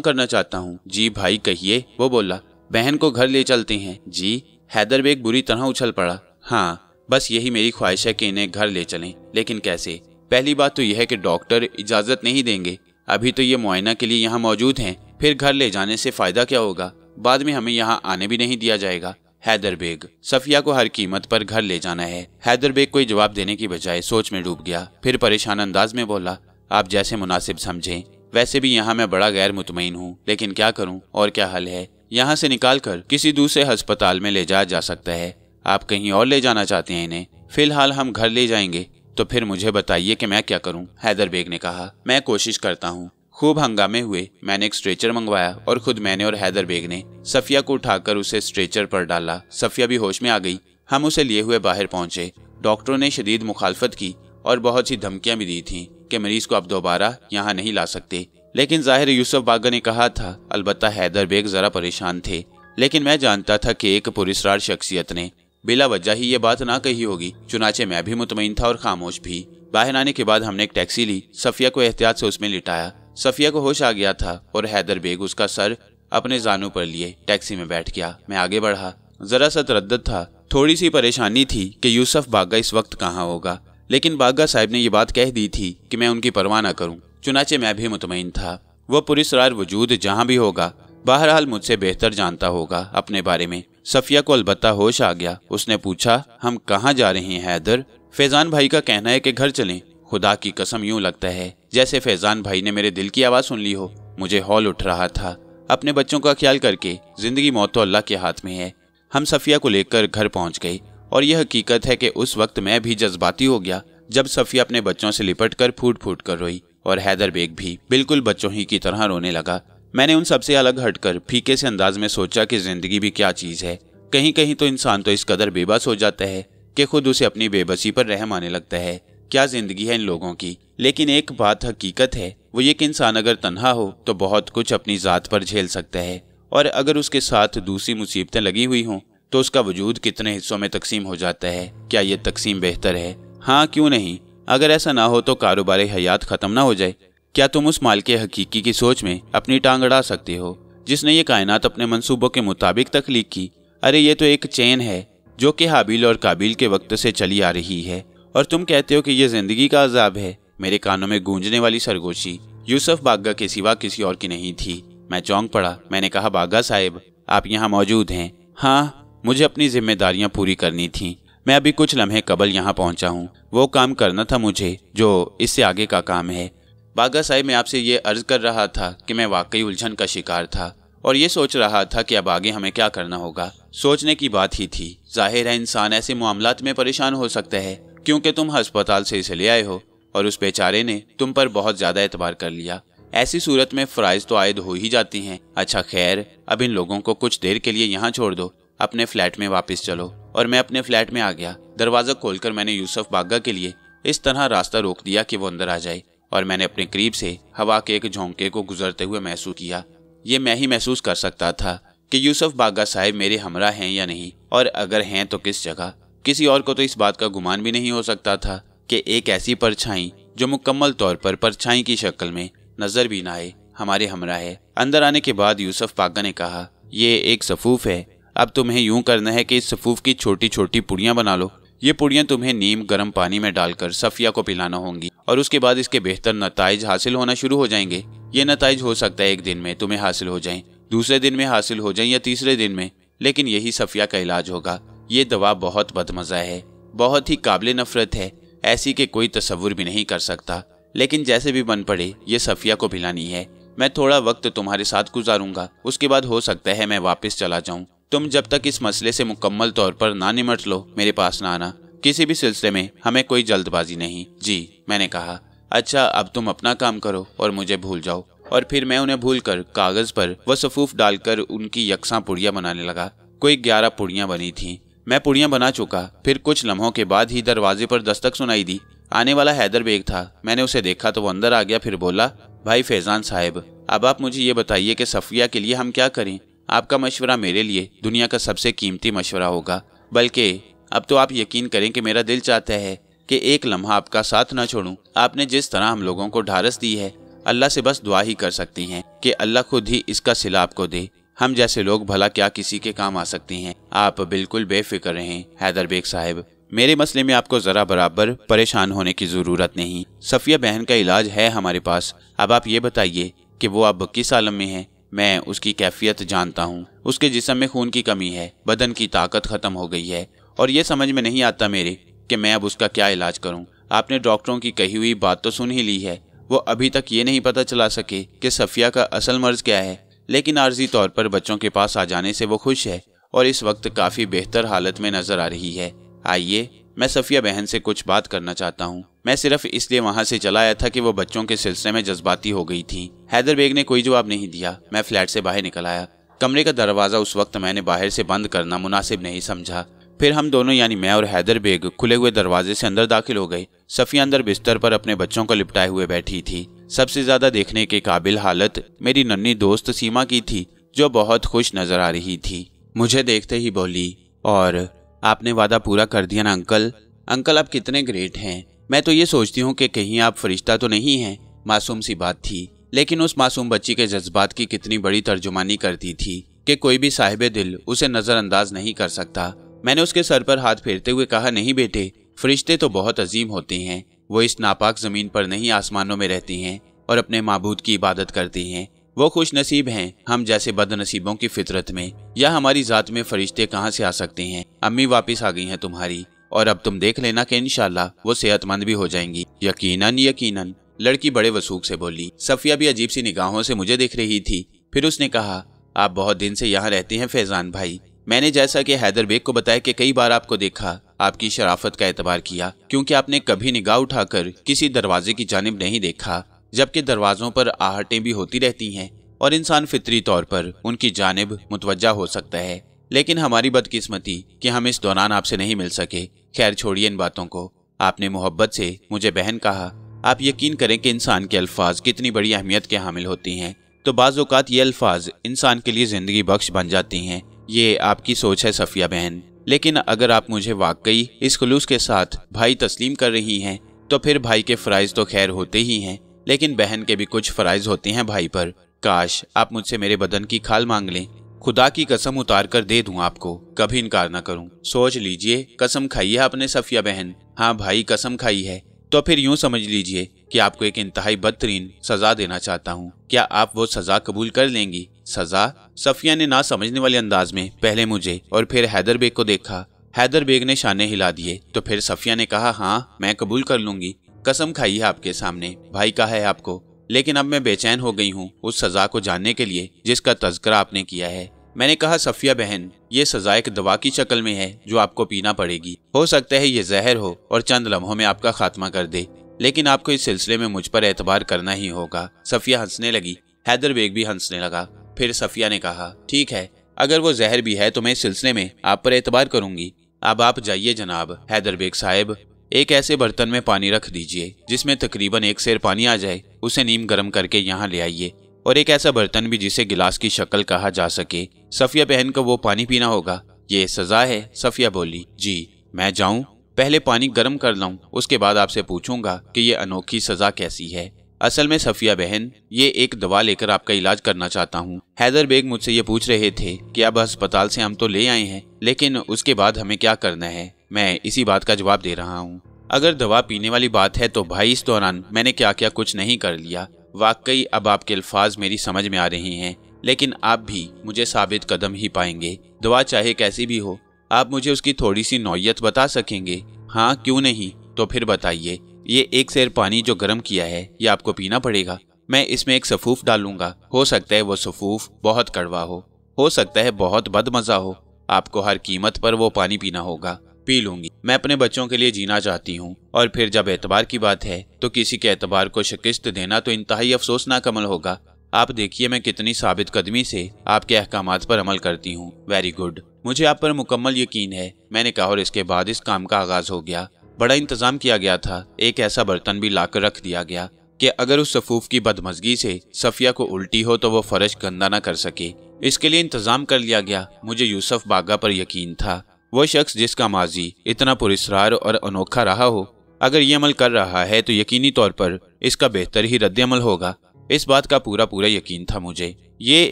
करना चाहता हूँ। जी भाई कहिए। वो बोला, बहन को घर ले चलते हैं। जी? हैदर बेग बुरी तरह उछल पड़ा। हाँ, बस यही मेरी ख्वाहिश है कि इन्हें घर ले चलें, लेकिन कैसे? पहली बात तो यह है कि डॉक्टर इजाजत नहीं देंगे, अभी तो ये मुआयना के लिए यहाँ मौजूद हैं। फिर घर ले जाने से फायदा क्या होगा? बाद में हमें यहाँ आने भी नहीं दिया जाएगा। हैदर बेग, सफिया को हर कीमत पर घर ले जाना है। हैदर बेग कोई जवाब देने की बजाय सोच में डूब गया। फिर परेशान अंदाज में बोला, आप जैसे मुनासिब समझें। वैसे भी यहाँ मैं बड़ा गैर मुतमईन हूँ, लेकिन क्या करूँ और क्या हल है? यहाँ से निकाल कर किसी दूसरे अस्पताल में ले जाया जा सकता है। आप कहीं और ले जाना चाहते हैं इन्हें? फिलहाल हम घर ले जाएंगे। तो फिर मुझे बताइए कि मैं क्या करूं? हैदर बेग ने कहा, मैं कोशिश करता हूं। खूब हंगामे हुए। मैंने एक स्ट्रेचर मंगवाया और खुद मैंने और हैदर बेग ने सफिया को उठाकर उसे स्ट्रेचर पर डाला। सफिया भी होश में आ गई। हम उसे लिए हुए बाहर पहुंचे। डॉक्टरों ने शदीद मुखालफत की और बहुत सी धमकियां भी दी थीं कि मरीज को अब दोबारा यहाँ नहीं ला सकते, लेकिन जाहिर यूसुफ बागा ने कहा था। अलबत्ता हैदर बेग जरा परेशान थे, लेकिन मैं जानता था कि एक पुरस्कार शख्सियत ने बिला वजह ही ये बात ना कही होगी। चुनाचे मैं भी मुतमईन था और खामोश भी। बाहर आने के बाद हमने एक टैक्सी ली। सफिया को एहतियात से उसमें लिटाया। सफिया को होश आ गया था और हैदर बेग उसका सर अपने जानू पर लिए टैक्सी में बैठ गया। मैं आगे बढ़ा। जरा सा तरद्दुद था, थोड़ी सी परेशानी थी कि यूसुफ बागा इस वक्त कहाँ होगा, लेकिन बागा साहब ने ये बात कह दी थी कि मैं उनकी परवाह न करूं। चुनाचे मैं भी मुतमईन था। वो पुरस्कार वजूद जहाँ भी होगा, बहरहाल मुझसे बेहतर जानता होगा अपने बारे में। सफिया को अलबत्ता होश आ गया। उसने पूछा, हम कहाँ जा रहे हैं हैदर? फैजान भाई का कहना है कि घर चलें। खुदा की कसम, यूं लगता है जैसे फैजान भाई ने मेरे दिल की आवाज़ सुन ली हो। मुझे हौल उठ रहा था। अपने बच्चों का ख्याल करके जिंदगी मौत तो अल्लाह के हाथ में है। हम सफिया को लेकर घर पहुंच गए और यह हकीकत है कि उस वक्त मैं भी जज्बाती हो गया जब सफिया अपने बच्चों से लिपट कर फूट फूट कर रोई और हैदर बेग भी बिल्कुल बच्चों ही की तरह रोने लगा। मैंने उन सबसे अलग हटकर फीके से अंदाज में सोचा कि जिंदगी भी क्या चीज़ है। कहीं कहीं तो इंसान तो इस कदर बेबस हो जाता है कि खुद उसे अपनी बेबसी पर रहम आने लगता है। क्या जिंदगी है इन लोगों की। लेकिन एक बात हकीकत है, वो ये कि इंसान अगर तन्हा हो तो बहुत कुछ अपनी ज़ात पर झेल सकता है, और अगर उसके साथ दूसरी मुसीबतें लगी हुई हों तो उसका वजूद कितने हिस्सों में तकसीम हो जाता है। क्या ये तकसीम बेहतर है? हाँ, क्यों नहीं। अगर ऐसा ना हो तो कारोबार हयात ख़त्म ना हो जाए। क्या तुम उस माल के हकीकी की सोच में अपनी टांग अड़ा सकते हो जिसने ये कायनात अपने मंसूबों के मुताबिक तख्लीक की? अरे ये तो एक चेन है जो कि हाबिल और काबिल के वक्त से चली आ रही है, और तुम कहते हो कि ये जिंदगी का अजाब है। मेरे कानों में गूंजने वाली सरगोशी यूसुफ बागा के सिवा किसी और की नहीं थी। मैं चौंक पड़ा। मैंने कहा, बागा साहिब, आप यहाँ मौजूद हैं? हाँ, मुझे अपनी जिम्मेदारियां पूरी करनी थीं। मैं अभी कुछ लम्हे कबल यहाँ पहुँचा हूँ। वो काम करना था मुझे जो इससे आगे का काम है। बागा साहिब, मैं आपसे ये अर्ज कर रहा था कि मैं वाकई उलझन का शिकार था और ये सोच रहा था कि अब आगे हमें क्या करना होगा। सोचने की बात ही थी। जाहिर है इंसान ऐसे मामलात में परेशान हो सकता है क्योंकि तुम अस्पताल से इसे ले आए हो और उस बेचारे ने तुम पर बहुत ज्यादा एतबार कर लिया। ऐसी सूरत में फराइज तो आयद हो ही जाती हैं। अच्छा खैर, अब इन लोगों को कुछ देर के लिए यहाँ छोड़ दो, अपने फ्लैट में वापस चलो। और मैं अपने फ्लैट में आ गया। दरवाजा खोलकर मैंने यूसुफ बागा के लिए इस तरह रास्ता रोक दिया कि वो अंदर आ जाए और मैंने अपने करीब से हवा के एक झोंके को गुजरते हुए महसूस किया। ये मैं ही महसूस कर सकता था कि यूसुफ बागा साहिब मेरे हमरा हैं या नहीं, और अगर हैं तो किस जगह। किसी और को तो इस बात का गुमान भी नहीं हो सकता था कि एक ऐसी परछाई जो मुकम्मल तौर पर परछाई की शक्ल में नजर भी ना आए हमारे हमरा है। अंदर आने के बाद यूसुफ बागा ने कहा, ये एक सफूफ है। अब तुम्हें यूं करना है कि इस सफूफ की छोटी छोटी पुड़ियां बना लो। ये पुड़ियां तुम्हें नीम गर्म पानी में डालकर सफिया को पिलाना होंगी और उसके बाद इसके बेहतर नताइज हासिल होना शुरू हो जाएंगे। ये नताइज हो सकता है एक दिन में तुम्हें हासिल हो जाएं, दूसरे दिन में हासिल हो जाएं या तीसरे दिन में, लेकिन यही सफिया का इलाज होगा। ये दवा बहुत बदमजा है, बहुत ही काबिल नफरत है, ऐसी कि कोई तसव्वुर भी नहीं कर सकता। लेकिन जैसे भी बन पड़े ये सफिया को पिलानी है। मैं थोड़ा वक्त तुम्हारे साथ गुजारूंगा, उसके बाद हो सकता है मैं वापस चला जाऊं। तुम जब तक इस मसले से मुकम्मल तौर पर ना निमट लो मेरे पास ना आना। किसी भी सिलसिले में हमें कोई जल्दबाजी नहीं। जी, मैंने कहा। अच्छा, अब तुम अपना काम करो और मुझे भूल जाओ। और फिर मैं उन्हें भूलकर कागज पर वह सफूफ डालकर उनकी यकसा पुड़ियां बनाने लगा। कोई 11 पुड़ियां बनी थीं। मैं पुड़ियां बना चुका। फिर कुछ लम्हों के बाद ही दरवाजे पर दस्तक सुनाई दी। आने वाला हैदर बेग था। मैंने उसे देखा तो वो अंदर आ गया। फिर बोला, भाई फैजान साहिब, अब आप मुझे ये बताइए कि सफिया के लिए हम क्या करें। आपका मशवरा मेरे लिए दुनिया का सबसे कीमती मशवरा होगा। बल्कि अब तो आप यकीन करें कि मेरा दिल चाहता है कि एक लम्हा आपका साथ ना छोड़ूं। आपने जिस तरह हम लोगों को ढारस दी है, अल्लाह से बस दुआ ही कर सकती हैं कि अल्लाह खुद ही इसका सिला आपको दे। हम जैसे लोग भला क्या किसी के काम आ सकते हैं। आप बिल्कुल बेफिक्र रहें हैदर बेग साहब। मेरे मसले में आपको जरा बराबर परेशान होने की जरूरत नहीं। सफिया बहन का इलाज है हमारे पास। अब आप ये बताइए कि वो अब किस आलम में है। मैं उसकी कैफियत जानता हूँ। उसके जिस्म में खून की कमी है, बदन की ताकत खत्म हो गई है और ये समझ में नहीं आता मेरे कि मैं अब उसका क्या इलाज करूँ। आपने डॉक्टरों की कही हुई बात तो सुन ही ली है। वो अभी तक ये नहीं पता चला सके कि सफिया का असल मर्ज क्या है, लेकिन आर्जी तौर पर बच्चों के पास आ जाने से वो खुश है और इस वक्त काफी बेहतर हालत में नजर आ रही है। आइए, मैं सफिया बहन से कुछ बात करना चाहता हूँ। मैं सिर्फ इसलिए वहाँ से चला आया था कि वो बच्चों के सिलसिले में जज्बाती हो गई थी। हैदर बेग ने कोई जवाब नहीं दिया। मैं फ्लैट से बाहर निकल आया। कमरे का दरवाजा उस वक्त मैंने बाहर से बंद करना मुनासिब नहीं समझा। फिर हम दोनों यानी मैं और हैदर बेग खुले हुए दरवाजे से अंदर दाखिल हो गए। सफिया अंदर बिस्तर पर अपने बच्चों को लिपटाए हुए बैठी थी। सबसे ज्यादा देखने के काबिल हालत मेरी नन्ही दोस्त सीमा की थी, जो बहुत खुश नजर आ रही थी। मुझे देखते ही बोली, और आपने वादा पूरा कर दिया ना अंकल? अंकल आप कितने ग्रेट हैं। मैं तो ये सोचती हूँ कि कहीं आप फरिश्ता तो नहीं हैं। मासूम सी बात थी, लेकिन उस मासूम बच्ची के जज्बात की कितनी बड़ी तर्जुमानी करती थी कि कोई भी साहिबे दिल उसे नजरअंदाज नहीं कर सकता। मैंने उसके सर पर हाथ फेरते हुए कहा, नहीं बेटे, फरिश्ते तो बहुत अजीम होते हैं। वो इस नापाक जमीन पर नहीं आसमानों में रहती हैं और अपने माबूद की इबादत करती हैं। वो खुश नसीब हैं। हम जैसे बदनसीबों की फितरत में या हमारी जात में फरिश्ते कहाँ से आ सकते हैं। अम्मी वापस आ गई हैं तुम्हारी, और अब तुम देख लेना कि इंशाल्लाह वो सेहतमंद भी हो जाएंगी। यकीनन यकीनन, लड़की बड़े वसूख से बोली। सफिया भी अजीब सी निगाहों से मुझे देख रही थी। फिर उसने कहा, आप बहुत दिन से यहाँ रहते हैं फैजान भाई। मैंने जैसा कि हैदर बेग को बताया कि कई बार आपको देखा, आपकी शराफत का एतबार किया, क्योंकि आपने कभी निगाह उठाकर किसी दरवाजे की जानिब नहीं देखा, जबकि दरवाजों पर आहटें भी होती रहती हैं और इंसान फितरी तौर पर उनकी जानिब मुतवज्जा हो सकता है। लेकिन हमारी बदकिस्मती कि हम इस दौरान आपसे नहीं मिल सके। खैर छोड़िए इन बातों को। आपने मोहब्बत से मुझे बहन कहा। आप यकीन करें कि इंसान के अल्फाज कितनी बड़ी अहमियत के हामिल होती हैं, तो बाज़ औक़ात ये अल्फाज इंसान के लिए जिंदगी बख्श बन जाती हैं। ये आपकी सोच है सफिया बहन, लेकिन अगर आप मुझे वाकई इस खुलूस के साथ भाई तस्लीम कर रही हैं, तो फिर भाई के फ़राइज़ तो खैर होते ही हैं, लेकिन बहन के भी कुछ फ़राइज़ होते हैं भाई पर। काश आप मुझसे मेरे बदन की खाल मांग लें, खुदा की कसम उतार कर दे दूं आपको, कभी इनकार ना करूं। सोच लीजिए, कसम खाई है आपने सफिया बहन। हाँ भाई, कसम खाई है। तो फिर यूं समझ लीजिए कि आपको एक इंतहाई बदतरीन सजा देना चाहता हूँ। क्या आप वो सजा कबूल कर लेंगी? सजा? सफिया ने ना समझने वाले अंदाज में पहले मुझे और फिर हैदर बेग को देखा। हैदर बेग ने शाने हिला दिए तो फिर सफिया ने कहा, हाँ मैं कबूल कर लूंगी, कसम खाई है आपके सामने, भाई कहा है आपको। लेकिन अब मैं बेचैन हो गई हूँ उस सजा को जानने के लिए जिसका तज़किरा आपने किया है। मैंने कहा, सफिया बहन, ये सजा एक दवा की शक्ल में है जो आपको पीना पड़ेगी। हो सकता है ये जहर हो और चंद लम्हों में आपका खात्मा कर दे, लेकिन आपको इस सिलसिले में मुझ पर एतबार करना ही होगा। सफिया हंसने लगी, हैदर बेग भी हंसने लगा। फिर सफिया ने कहा, ठीक है, अगर वो जहर भी है तो मैं इस सिलसिले में आप पर एतबार करूंगी। अब आप जाइए जनाब। हैदर बेग साहब, एक ऐसे बर्तन में पानी रख दीजिए जिसमें तकरीबन 1 सेर पानी आ जाए, उसे नीम गर्म करके यहाँ ले आइए, और एक ऐसा बर्तन भी जिसे गिलास की शक्ल कहा जा सके। सफिया बहन को वो पानी पीना होगा, ये सजा है। सफिया बोली, जी मैं जाऊं? पहले पानी गर्म कर लाऊं, उसके बाद आपसे पूछूंगा कि ये अनोखी सजा कैसी है। असल में सफिया बहन, ये एक दवा लेकर आपका इलाज करना चाहता हूँ। हैदर बेग मुझसे ये पूछ रहे थे कि अब अस्पताल से हम तो ले आए हैं, लेकिन उसके बाद हमें क्या करना है। मैं इसी बात का जवाब दे रहा हूँ। अगर दवा पीने वाली बात है तो भाई इस दौरान मैंने क्या क्या कुछ नहीं कर लिया। वाकई अब आपके अल्फाज मेरी समझ में आ रहे हैं, लेकिन आप भी मुझे साबित कदम ही पाएंगे। दवा चाहे कैसी भी हो, आप मुझे उसकी थोड़ी सी नौयत बता सकेंगे? हाँ क्यों नहीं, तो फिर बताइए। ये 1 सेर पानी जो गर्म किया है ये आपको पीना पड़ेगा। मैं इसमें एक सफूफ डालूंगा, हो सकता है वो सफूफ बहुत कड़वा हो सकता है बहुत बदमजा हो। आपको हर कीमत पर वो पानी पीना होगा। पी लूंगी, मैं अपने बच्चों के लिए जीना चाहती हूँ। और फिर जब एतबार की बात है तो किसी के एतबार को शिकस्त देना तो इंतहाई अफसोसनाक अमल होगा। आप देखिए मैं कितनी साबित कदमी से आपके अहकामात पर अमल करती हूँ। वेरी गुड, मुझे आप पर मुकम्मल यकीन है, मैंने कहा, और इसके बाद इस काम का आगाज हो गया। बड़ा इंतजाम किया गया था। एक ऐसा बर्तन भी लाकर रख दिया गया कि अगर उस सफूफ की बदमजगी से सफिया को उल्टी हो तो वो फर्श गंदा न कर सके। इसके लिए इंतजाम कर लिया गया। मुझे यूसुफ बागा पर यकीन था, वो शख्स जिसका माजी इतना पुरस्कार और अनोखा रहा हो, अगर ये अमल कर रहा है तो यकीनी तौर पर इसका बेहतर ही रद्द अमल होगा। इस बात का पूरा पूरा यकीन था मुझे। ये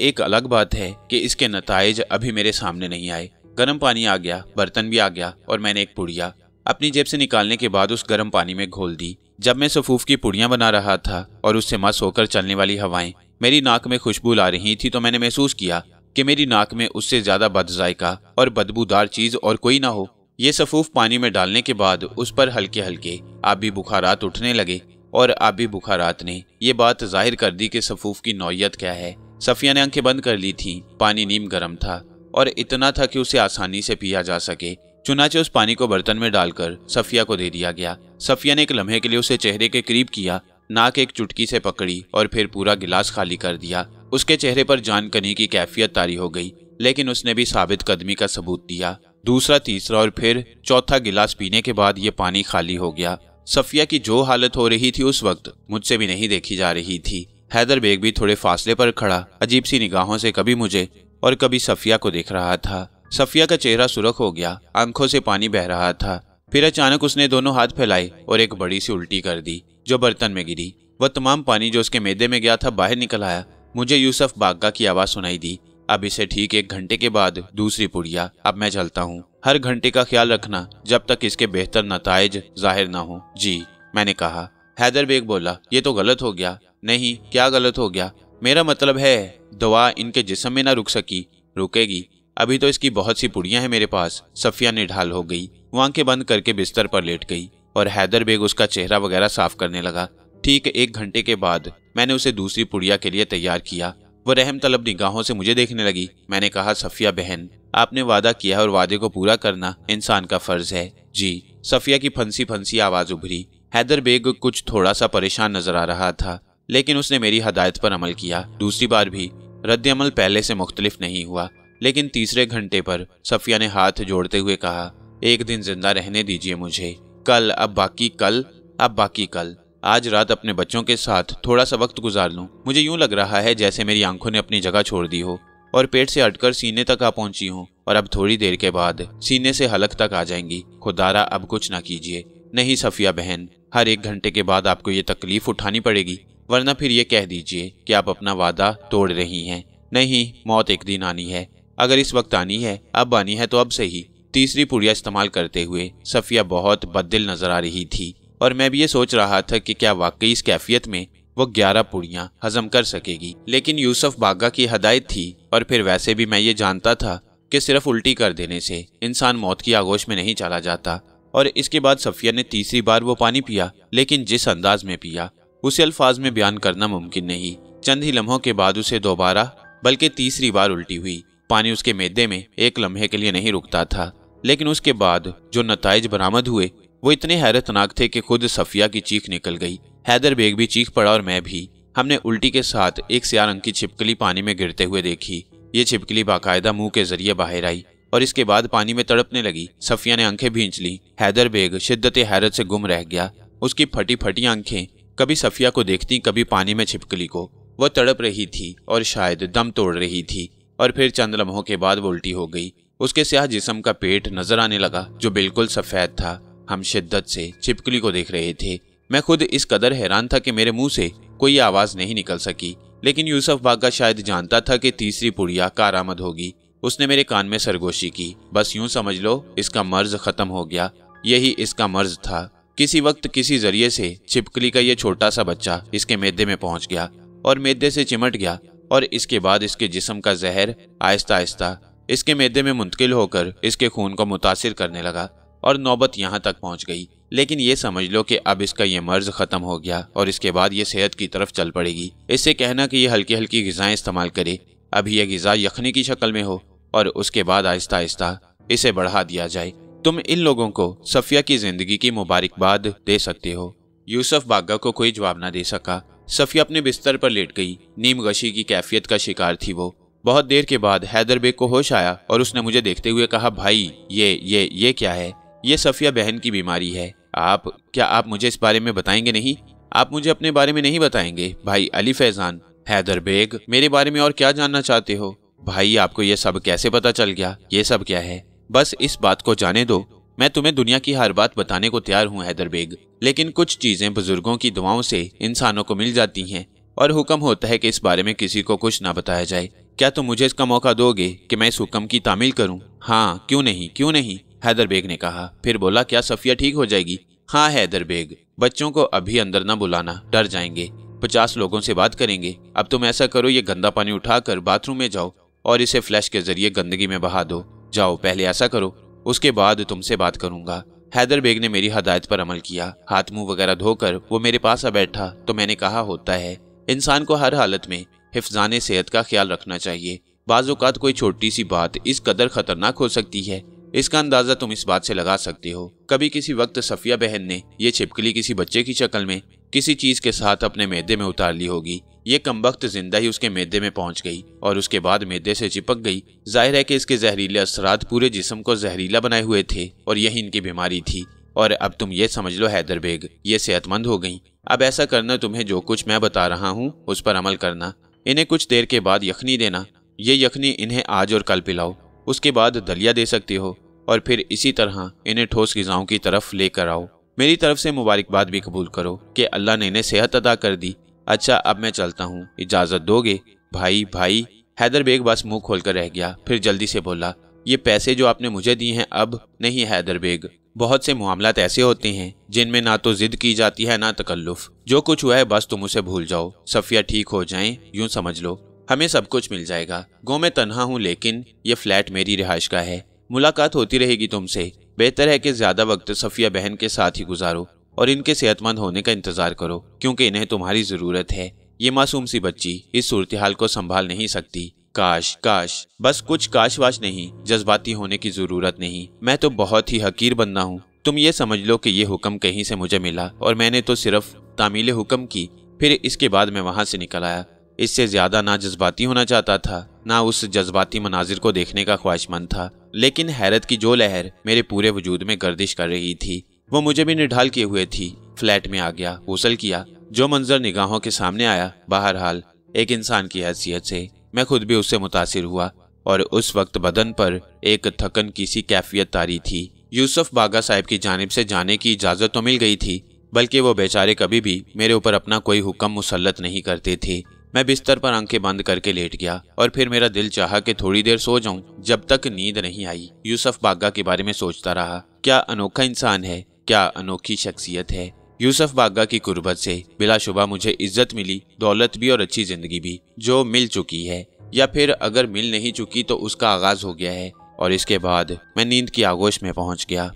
एक अलग बात है कि इसके नताइज अभी मेरे सामने नहीं आए। गर्म पानी आ गया, बर्तन भी आ गया, और मैंने एक पुड़िया अपनी जेब से निकालने के बाद उस गर्म पानी में घोल दी। जब मैं सफूफ की पुड़ियां बना रहा था और उससे मस होकर चलने वाली हवाएं मेरी नाक में खुशबू ला रही थी, तो मैंने महसूस किया कि मेरी नाक में उससे ज्यादा बदजायका और बदबूदार चीज और कोई ना हो। ये सफूफ पानी में डालने के बाद उस पर हल्के हल्के आबी बुखारात उठने लगे, और आबी बुखारात ने ये बात जाहिर कर दी कि सफूफ की नौयत क्या है। सफिया ने आंखें बंद कर ली थीं। पानी नीम गर्म था और इतना था कि उसे आसानी से पिया जा सके। चुनाचे उस पानी को बर्तन में डालकर सफिया को दे दिया गया। सफिया ने एक लम्हे के लिए उसे चेहरे के करीब किया, नाक एक चुटकी से पकड़ी और फिर पूरा गिलास खाली कर दिया। उसके चेहरे पर जान कनी की कैफियत तारी हो गई, लेकिन उसने भी साबित कदमी का सबूत दिया। दूसरा, तीसरा और फिर चौथा गिलास पीने के बाद ये पानी खाली हो गया। सफिया की जो हालत हो रही थी उस वक्त मुझसे भी नहीं देखी जा रही थी। हैदर बेग भी थोड़े फासले पर खड़ा अजीब सी निगाहों से कभी मुझे और कभी सफिया को देख रहा था। सफिया का चेहरा सुर्ख हो गया, आंखों से पानी बह रहा था। फिर अचानक उसने दोनों हाथ फैलाए और एक बड़ी सी उल्टी कर दी जो बर्तन में गिरी। वह तमाम पानी जो उसके मैदे में गया था बाहर निकल आया। मुझे यूसुफ बागा की आवाज सुनाई दी, अब इसे ठीक 1 घंटे के बाद दूसरी पुड़िया, अब मैं चलता हूँ। हर घंटे का ख्याल रखना जब तक इसके बेहतर नताइज जाहिर ना हो। जी, मैंने कहा। हैदर बेग बोला, ये तो गलत हो गया। नहीं, क्या गलत हो गया? मेरा मतलब है दवा इनके जिस्म में ना रुक सकी, रुकेगी। अभी तो इसकी बहुत सी पुड़ियां हैं मेरे पास। सफिया निढाल हो गई, वो आंखें बंद करके बिस्तर पर लेट गई और हैदर बेग उसका चेहरा वगैरह साफ करने लगा। ठीक 1 घंटे के बाद मैंने उसे दूसरी पुड़िया के लिए तैयार किया। वो रहम तलब निगाहों से मुझे देखने लगी। मैंने कहा, सफिया बहन, आपने वादा किया है और वादे को पूरा करना इंसान का फर्ज है। जी। सफिया की फंसी फंसी आवाज उभरी। हैदर बेग कुछ थोड़ा सा परेशान नजर आ रहा था, लेकिन उसने मेरी हदायत पर अमल किया। दूसरी बार भी रद्द अमल पहले से मुख्तलिफ नहीं हुआ, लेकिन तीसरे घंटे पर सफिया ने हाथ जोड़ते हुए कहा, 1 दिन जिंदा रहने दीजिए मुझे। कल, अब बाकी कल, अब बाकी कल। आज रात अपने बच्चों के साथ थोड़ा सा वक्त गुजार लूं। मुझे यूं लग रहा है जैसे मेरी आंखों ने अपनी जगह छोड़ दी हो और पेट से हटकर सीने तक आ पहुंची हूं, और अब थोड़ी देर के बाद सीने से हलक तक आ जाएंगी। खुदारा अब कुछ ना कीजिए। नहीं सफिया बहन, हर 1 घंटे के बाद आपको ये तकलीफ उठानी पड़ेगी, वरना फिर ये कह दीजिए कि आप अपना वादा तोड़ रही हैं। नहीं, मौत एक दिन आनी है। अगर इस वक्त आनी है, अब आनी है तो अब से ही। तीसरी पुड़िया इस्तेमाल करते हुए सफिया बहुत बददिल नजर आ रही थी। और मैं भी ये सोच रहा था कि क्या वाकई इस कैफियत में वो 11 पुड़ियाँ हजम कर सकेगी। लेकिन यूसुफ बागा की हदायत थी, और फिर वैसे भी मैं ये जानता था कि सिर्फ उल्टी कर देने से इंसान मौत की आगोश में नहीं चला जाता। और इसके बाद सफिया ने तीसरी बार वो पानी पिया, लेकिन जिस अंदाज में पिया उसे अल्फाज में बयान करना मुमकिन नहीं। चंद ही लम्हों के बाद उसे दोबारा बल्कि तीसरी बार उल्टी हुई। पानी उसके मैदे में एक लम्हे के लिए नहीं रुकता था, लेकिन उसके बाद जो नताइज बरामद हुए वो इतने हैरतनाक थे कि खुद सफिया की चीख निकल गई। हैदर बेग भी चीख पड़ा और मैं भी। हमने उल्टी के साथ एक स्याह रंग की छिपकली पानी में गिरते हुए देखी। ये छिपकली बाकायदा मुंह के जरिए बाहर आई और इसके बाद पानी में तड़पने लगी। सफिया ने आंखें भींच ली। हैदर बेग शिद्दत हैरत से गुम रह गया। उसकी फटी फटी आंखें कभी सफिया को देखती, कभी पानी में छिपकली को। वो तड़प रही थी और शायद दम तोड़ रही थी, और फिर चंद लम्हों के बाद वो उल्टी हो गई। उसके स्याह जिस्म का पेट नजर आने लगा जो बिल्कुल सफेद था। हम शिद्दत से छिपकली को देख रहे थे। मैं खुद इस कदर हैरान था कि मेरे मुंह से कोई आवाज नहीं निकल सकी। लेकिन यूसुफ बागा शायद जानता था कि तीसरी पुड़िया कारआमद होगी। उसने मेरे कान में सरगोशी की। बस यूं समझ लो, इसका मर्ज खत्म हो गया। यही इसका मर्ज था। किसी वक्त किसी जरिए से छिपकली का ये छोटा सा बच्चा इसके मैदे में पहुंच गया और मैदे से चिमट गया, और इसके बाद इसके जिस्म का जहर आहिस्ता आहिस्ता इसके मैदे में मुंतकिल होकर इसके खून को मुतासिर करने लगा और नौबत यहाँ तक पहुँच गई। लेकिन ये समझ लो कि अब इसका ये मर्ज खत्म हो गया और इसके बाद ये सेहत की तरफ चल पड़ेगी। इससे कहना कि ये हल्की हल्की ग़िज़ाएं इस्तेमाल करे। अभी यह ग़िज़ा यखनी की शक्ल में हो और उसके बाद आहिस्ता आहिस्ता इसे बढ़ा दिया जाए। तुम इन लोगों को सफिया की जिंदगी की मुबारकबाद दे सकते हो। यूसुफ बागा को कोई जवाब न दे सका। सफिया अपने बिस्तर पर लेट गई। नीम गशी की कैफियत का शिकार थी वो। बहुत देर के बाद हैदर बेग को होश आया और उसने मुझे देखते हुए कहा, भाई ये क्या है? ये सफिया बहन की बीमारी है। क्या आप मुझे इस बारे में बताएंगे नहीं? आप मुझे अपने बारे में नहीं बताएंगे? भाई अली फैजान। हैदर बेग, मेरे बारे में और क्या जानना चाहते हो? भाई आपको ये सब कैसे पता चल गया? ये सब क्या है? बस इस बात को जाने दो, मैं तुम्हें दुनिया की हर बात बताने को तैयार हूँ हैदर बेग। लेकिन कुछ चीजें बुजुर्गों की दुआओं से इंसानों को मिल जाती हैं और हुक्म होता है कि इस बारे में किसी को कुछ ना बताया जाए। क्या तुम मुझे इसका मौका दोगे कि मैं इस हुक्म की तामील करूं? हाँ, क्यों नहीं, हैदर बेग ने कहा। फिर बोला, क्या सफिया ठीक हो जाएगी? हाँ हैदर बेग, बच्चों को अभी अंदर ना बुलाना, डर जाएंगे। 50 लोगों से बात करेंगे। अब तुम ऐसा करो, ये गंदा पानी उठाकर बाथरूम में जाओ और इसे फ्लैश के जरिए गंदगी में बहा दो। जाओ, पहले ऐसा करो, उसके बाद तुमसे बात करूंगा। हैदर बेग ने मेरी हदायत पर अमल किया। हाथ मुंह वगैरह धोकर वो मेरे पास आ बैठा तो मैंने कहा, होता है इंसान को हर हालत में हिफ्ज़ाने सेहत का ख्याल रखना चाहिए। बाज़ औक़ात कोई छोटी सी बात इस कदर खतरनाक हो सकती है। इसका अंदाज़ा तुम इस बात से लगा सकते हो। कभी किसी वक्त सफिया बहन ने ये छिपकली किसी बच्चे की शक्ल में किसी चीज के साथ अपने मैदे में उतार ली होगी। ये कमबख्त जिंदा ही उसके मैदे में पहुंच गई और उसके बाद मैदे से चिपक गई। जाहिर है कि इसके जहरीले असरात पूरे जिस्म को जहरीला बनाए हुए थे और यही इनकी बीमारी थी। और अब तुम ये समझ लो हैदर बेग, ये सेहतमंद हो गई। अब ऐसा करना, तुम्हें जो कुछ मैं बता रहा हूँ उस पर अमल करना। इन्हें कुछ देर के बाद यखनी देना। ये यखनी इन्हें आज और कल पिलाओ। उसके बाद दलिया दे सकते हो और फिर इसी तरह इन्हें ठोस ग़िज़ाओं की तरफ लेकर आओ। मेरी तरफ से मुबारकबाद भी कबूल करो कि अल्लाह ने इन्हें सेहत अदा कर दी। अच्छा, अब मैं चलता हूँ, इजाज़त दोगे? भाई। हैदर बेग बस मुंह खोलकर रह गया। फिर जल्दी से बोला, ये पैसे जो आपने मुझे दिए हैं अब नहीं हैदर बेग। बहुत से मामलात ऐसे होते हैं जिनमें ना तो जिद की जाती है ना तकल्लुफ। जो कुछ हुआ है बस तुम उसे भूल जाओ। सफिया ठीक हो जाए, यूं समझ लो हमें सब कुछ मिल जाएगा। गो मैं तन्हा हूँ, लेकिन ये फ्लैट मेरी रिहाइश का है। मुलाकात होती रहेगी तुमसे। बेहतर है कि ज्यादा वक्त सफिया बहन के साथ ही गुजारो और इनके सेहतमंद होने का इंतजार करो, क्योंकि इन्हें तुम्हारी जरूरत है। ये मासूम सी बच्ची इस सूरत हाल को संभाल नहीं सकती। काश। बस कुछ काश वाश नहीं, जज्बाती होने की जरूरत नहीं। मैं तो बहुत ही हकीर बंदा हूँ। तुम ये समझ लो कि ये हुक्म कहीं से मुझे मिला और मैंने तो सिर्फ तामील हुक्म की। फिर इसके बाद मैं वहां से निकल आया। इससे ज्यादा ना जज्बाती होना चाहता था, ना उस जज्बाती मनाजिर को देखने का ख्वाहिशमंद था। लेकिन हैरत की जो लहर मेरे पूरे वजूद में गर्दिश कर रही थी वो मुझे भी निढाल किए हुए थी। फ्लैट में आ गया, गुस्ल किया। जो मंजर निगाहों के सामने आया, बहरहाल एक इंसान की हैसियत से मैं खुद भी उससे मुतासिर हुआ और उस वक्त बदन पर एक थकन की सी कैफियत तारी थी। यूसुफ बागा साहब की जानिब से जाने की इजाज़त तो मिल गई थी, बल्कि वो बेचारे कभी भी मेरे ऊपर अपना कोई हुक्म मुसल्लत नहीं करते थे। मैं बिस्तर पर आंखें बंद करके लेट गया और फिर मेरा दिल चाहा कि थोड़ी देर सो जाऊं। जब तक नींद नहीं आई यूसुफ बागा के बारे में सोचता रहा। क्या अनोखा इंसान है, क्या अनोखी शख्सियत है। यूसुफ बागा की कुर्बत से बिलाशुबा मुझे इज्जत मिली, दौलत भी और अच्छी जिंदगी भी, जो मिल चुकी है, या फिर अगर मिल नहीं चुकी तो उसका आगाज हो गया है। और इसके बाद मैं नींद की आगोश में पहुंच गया।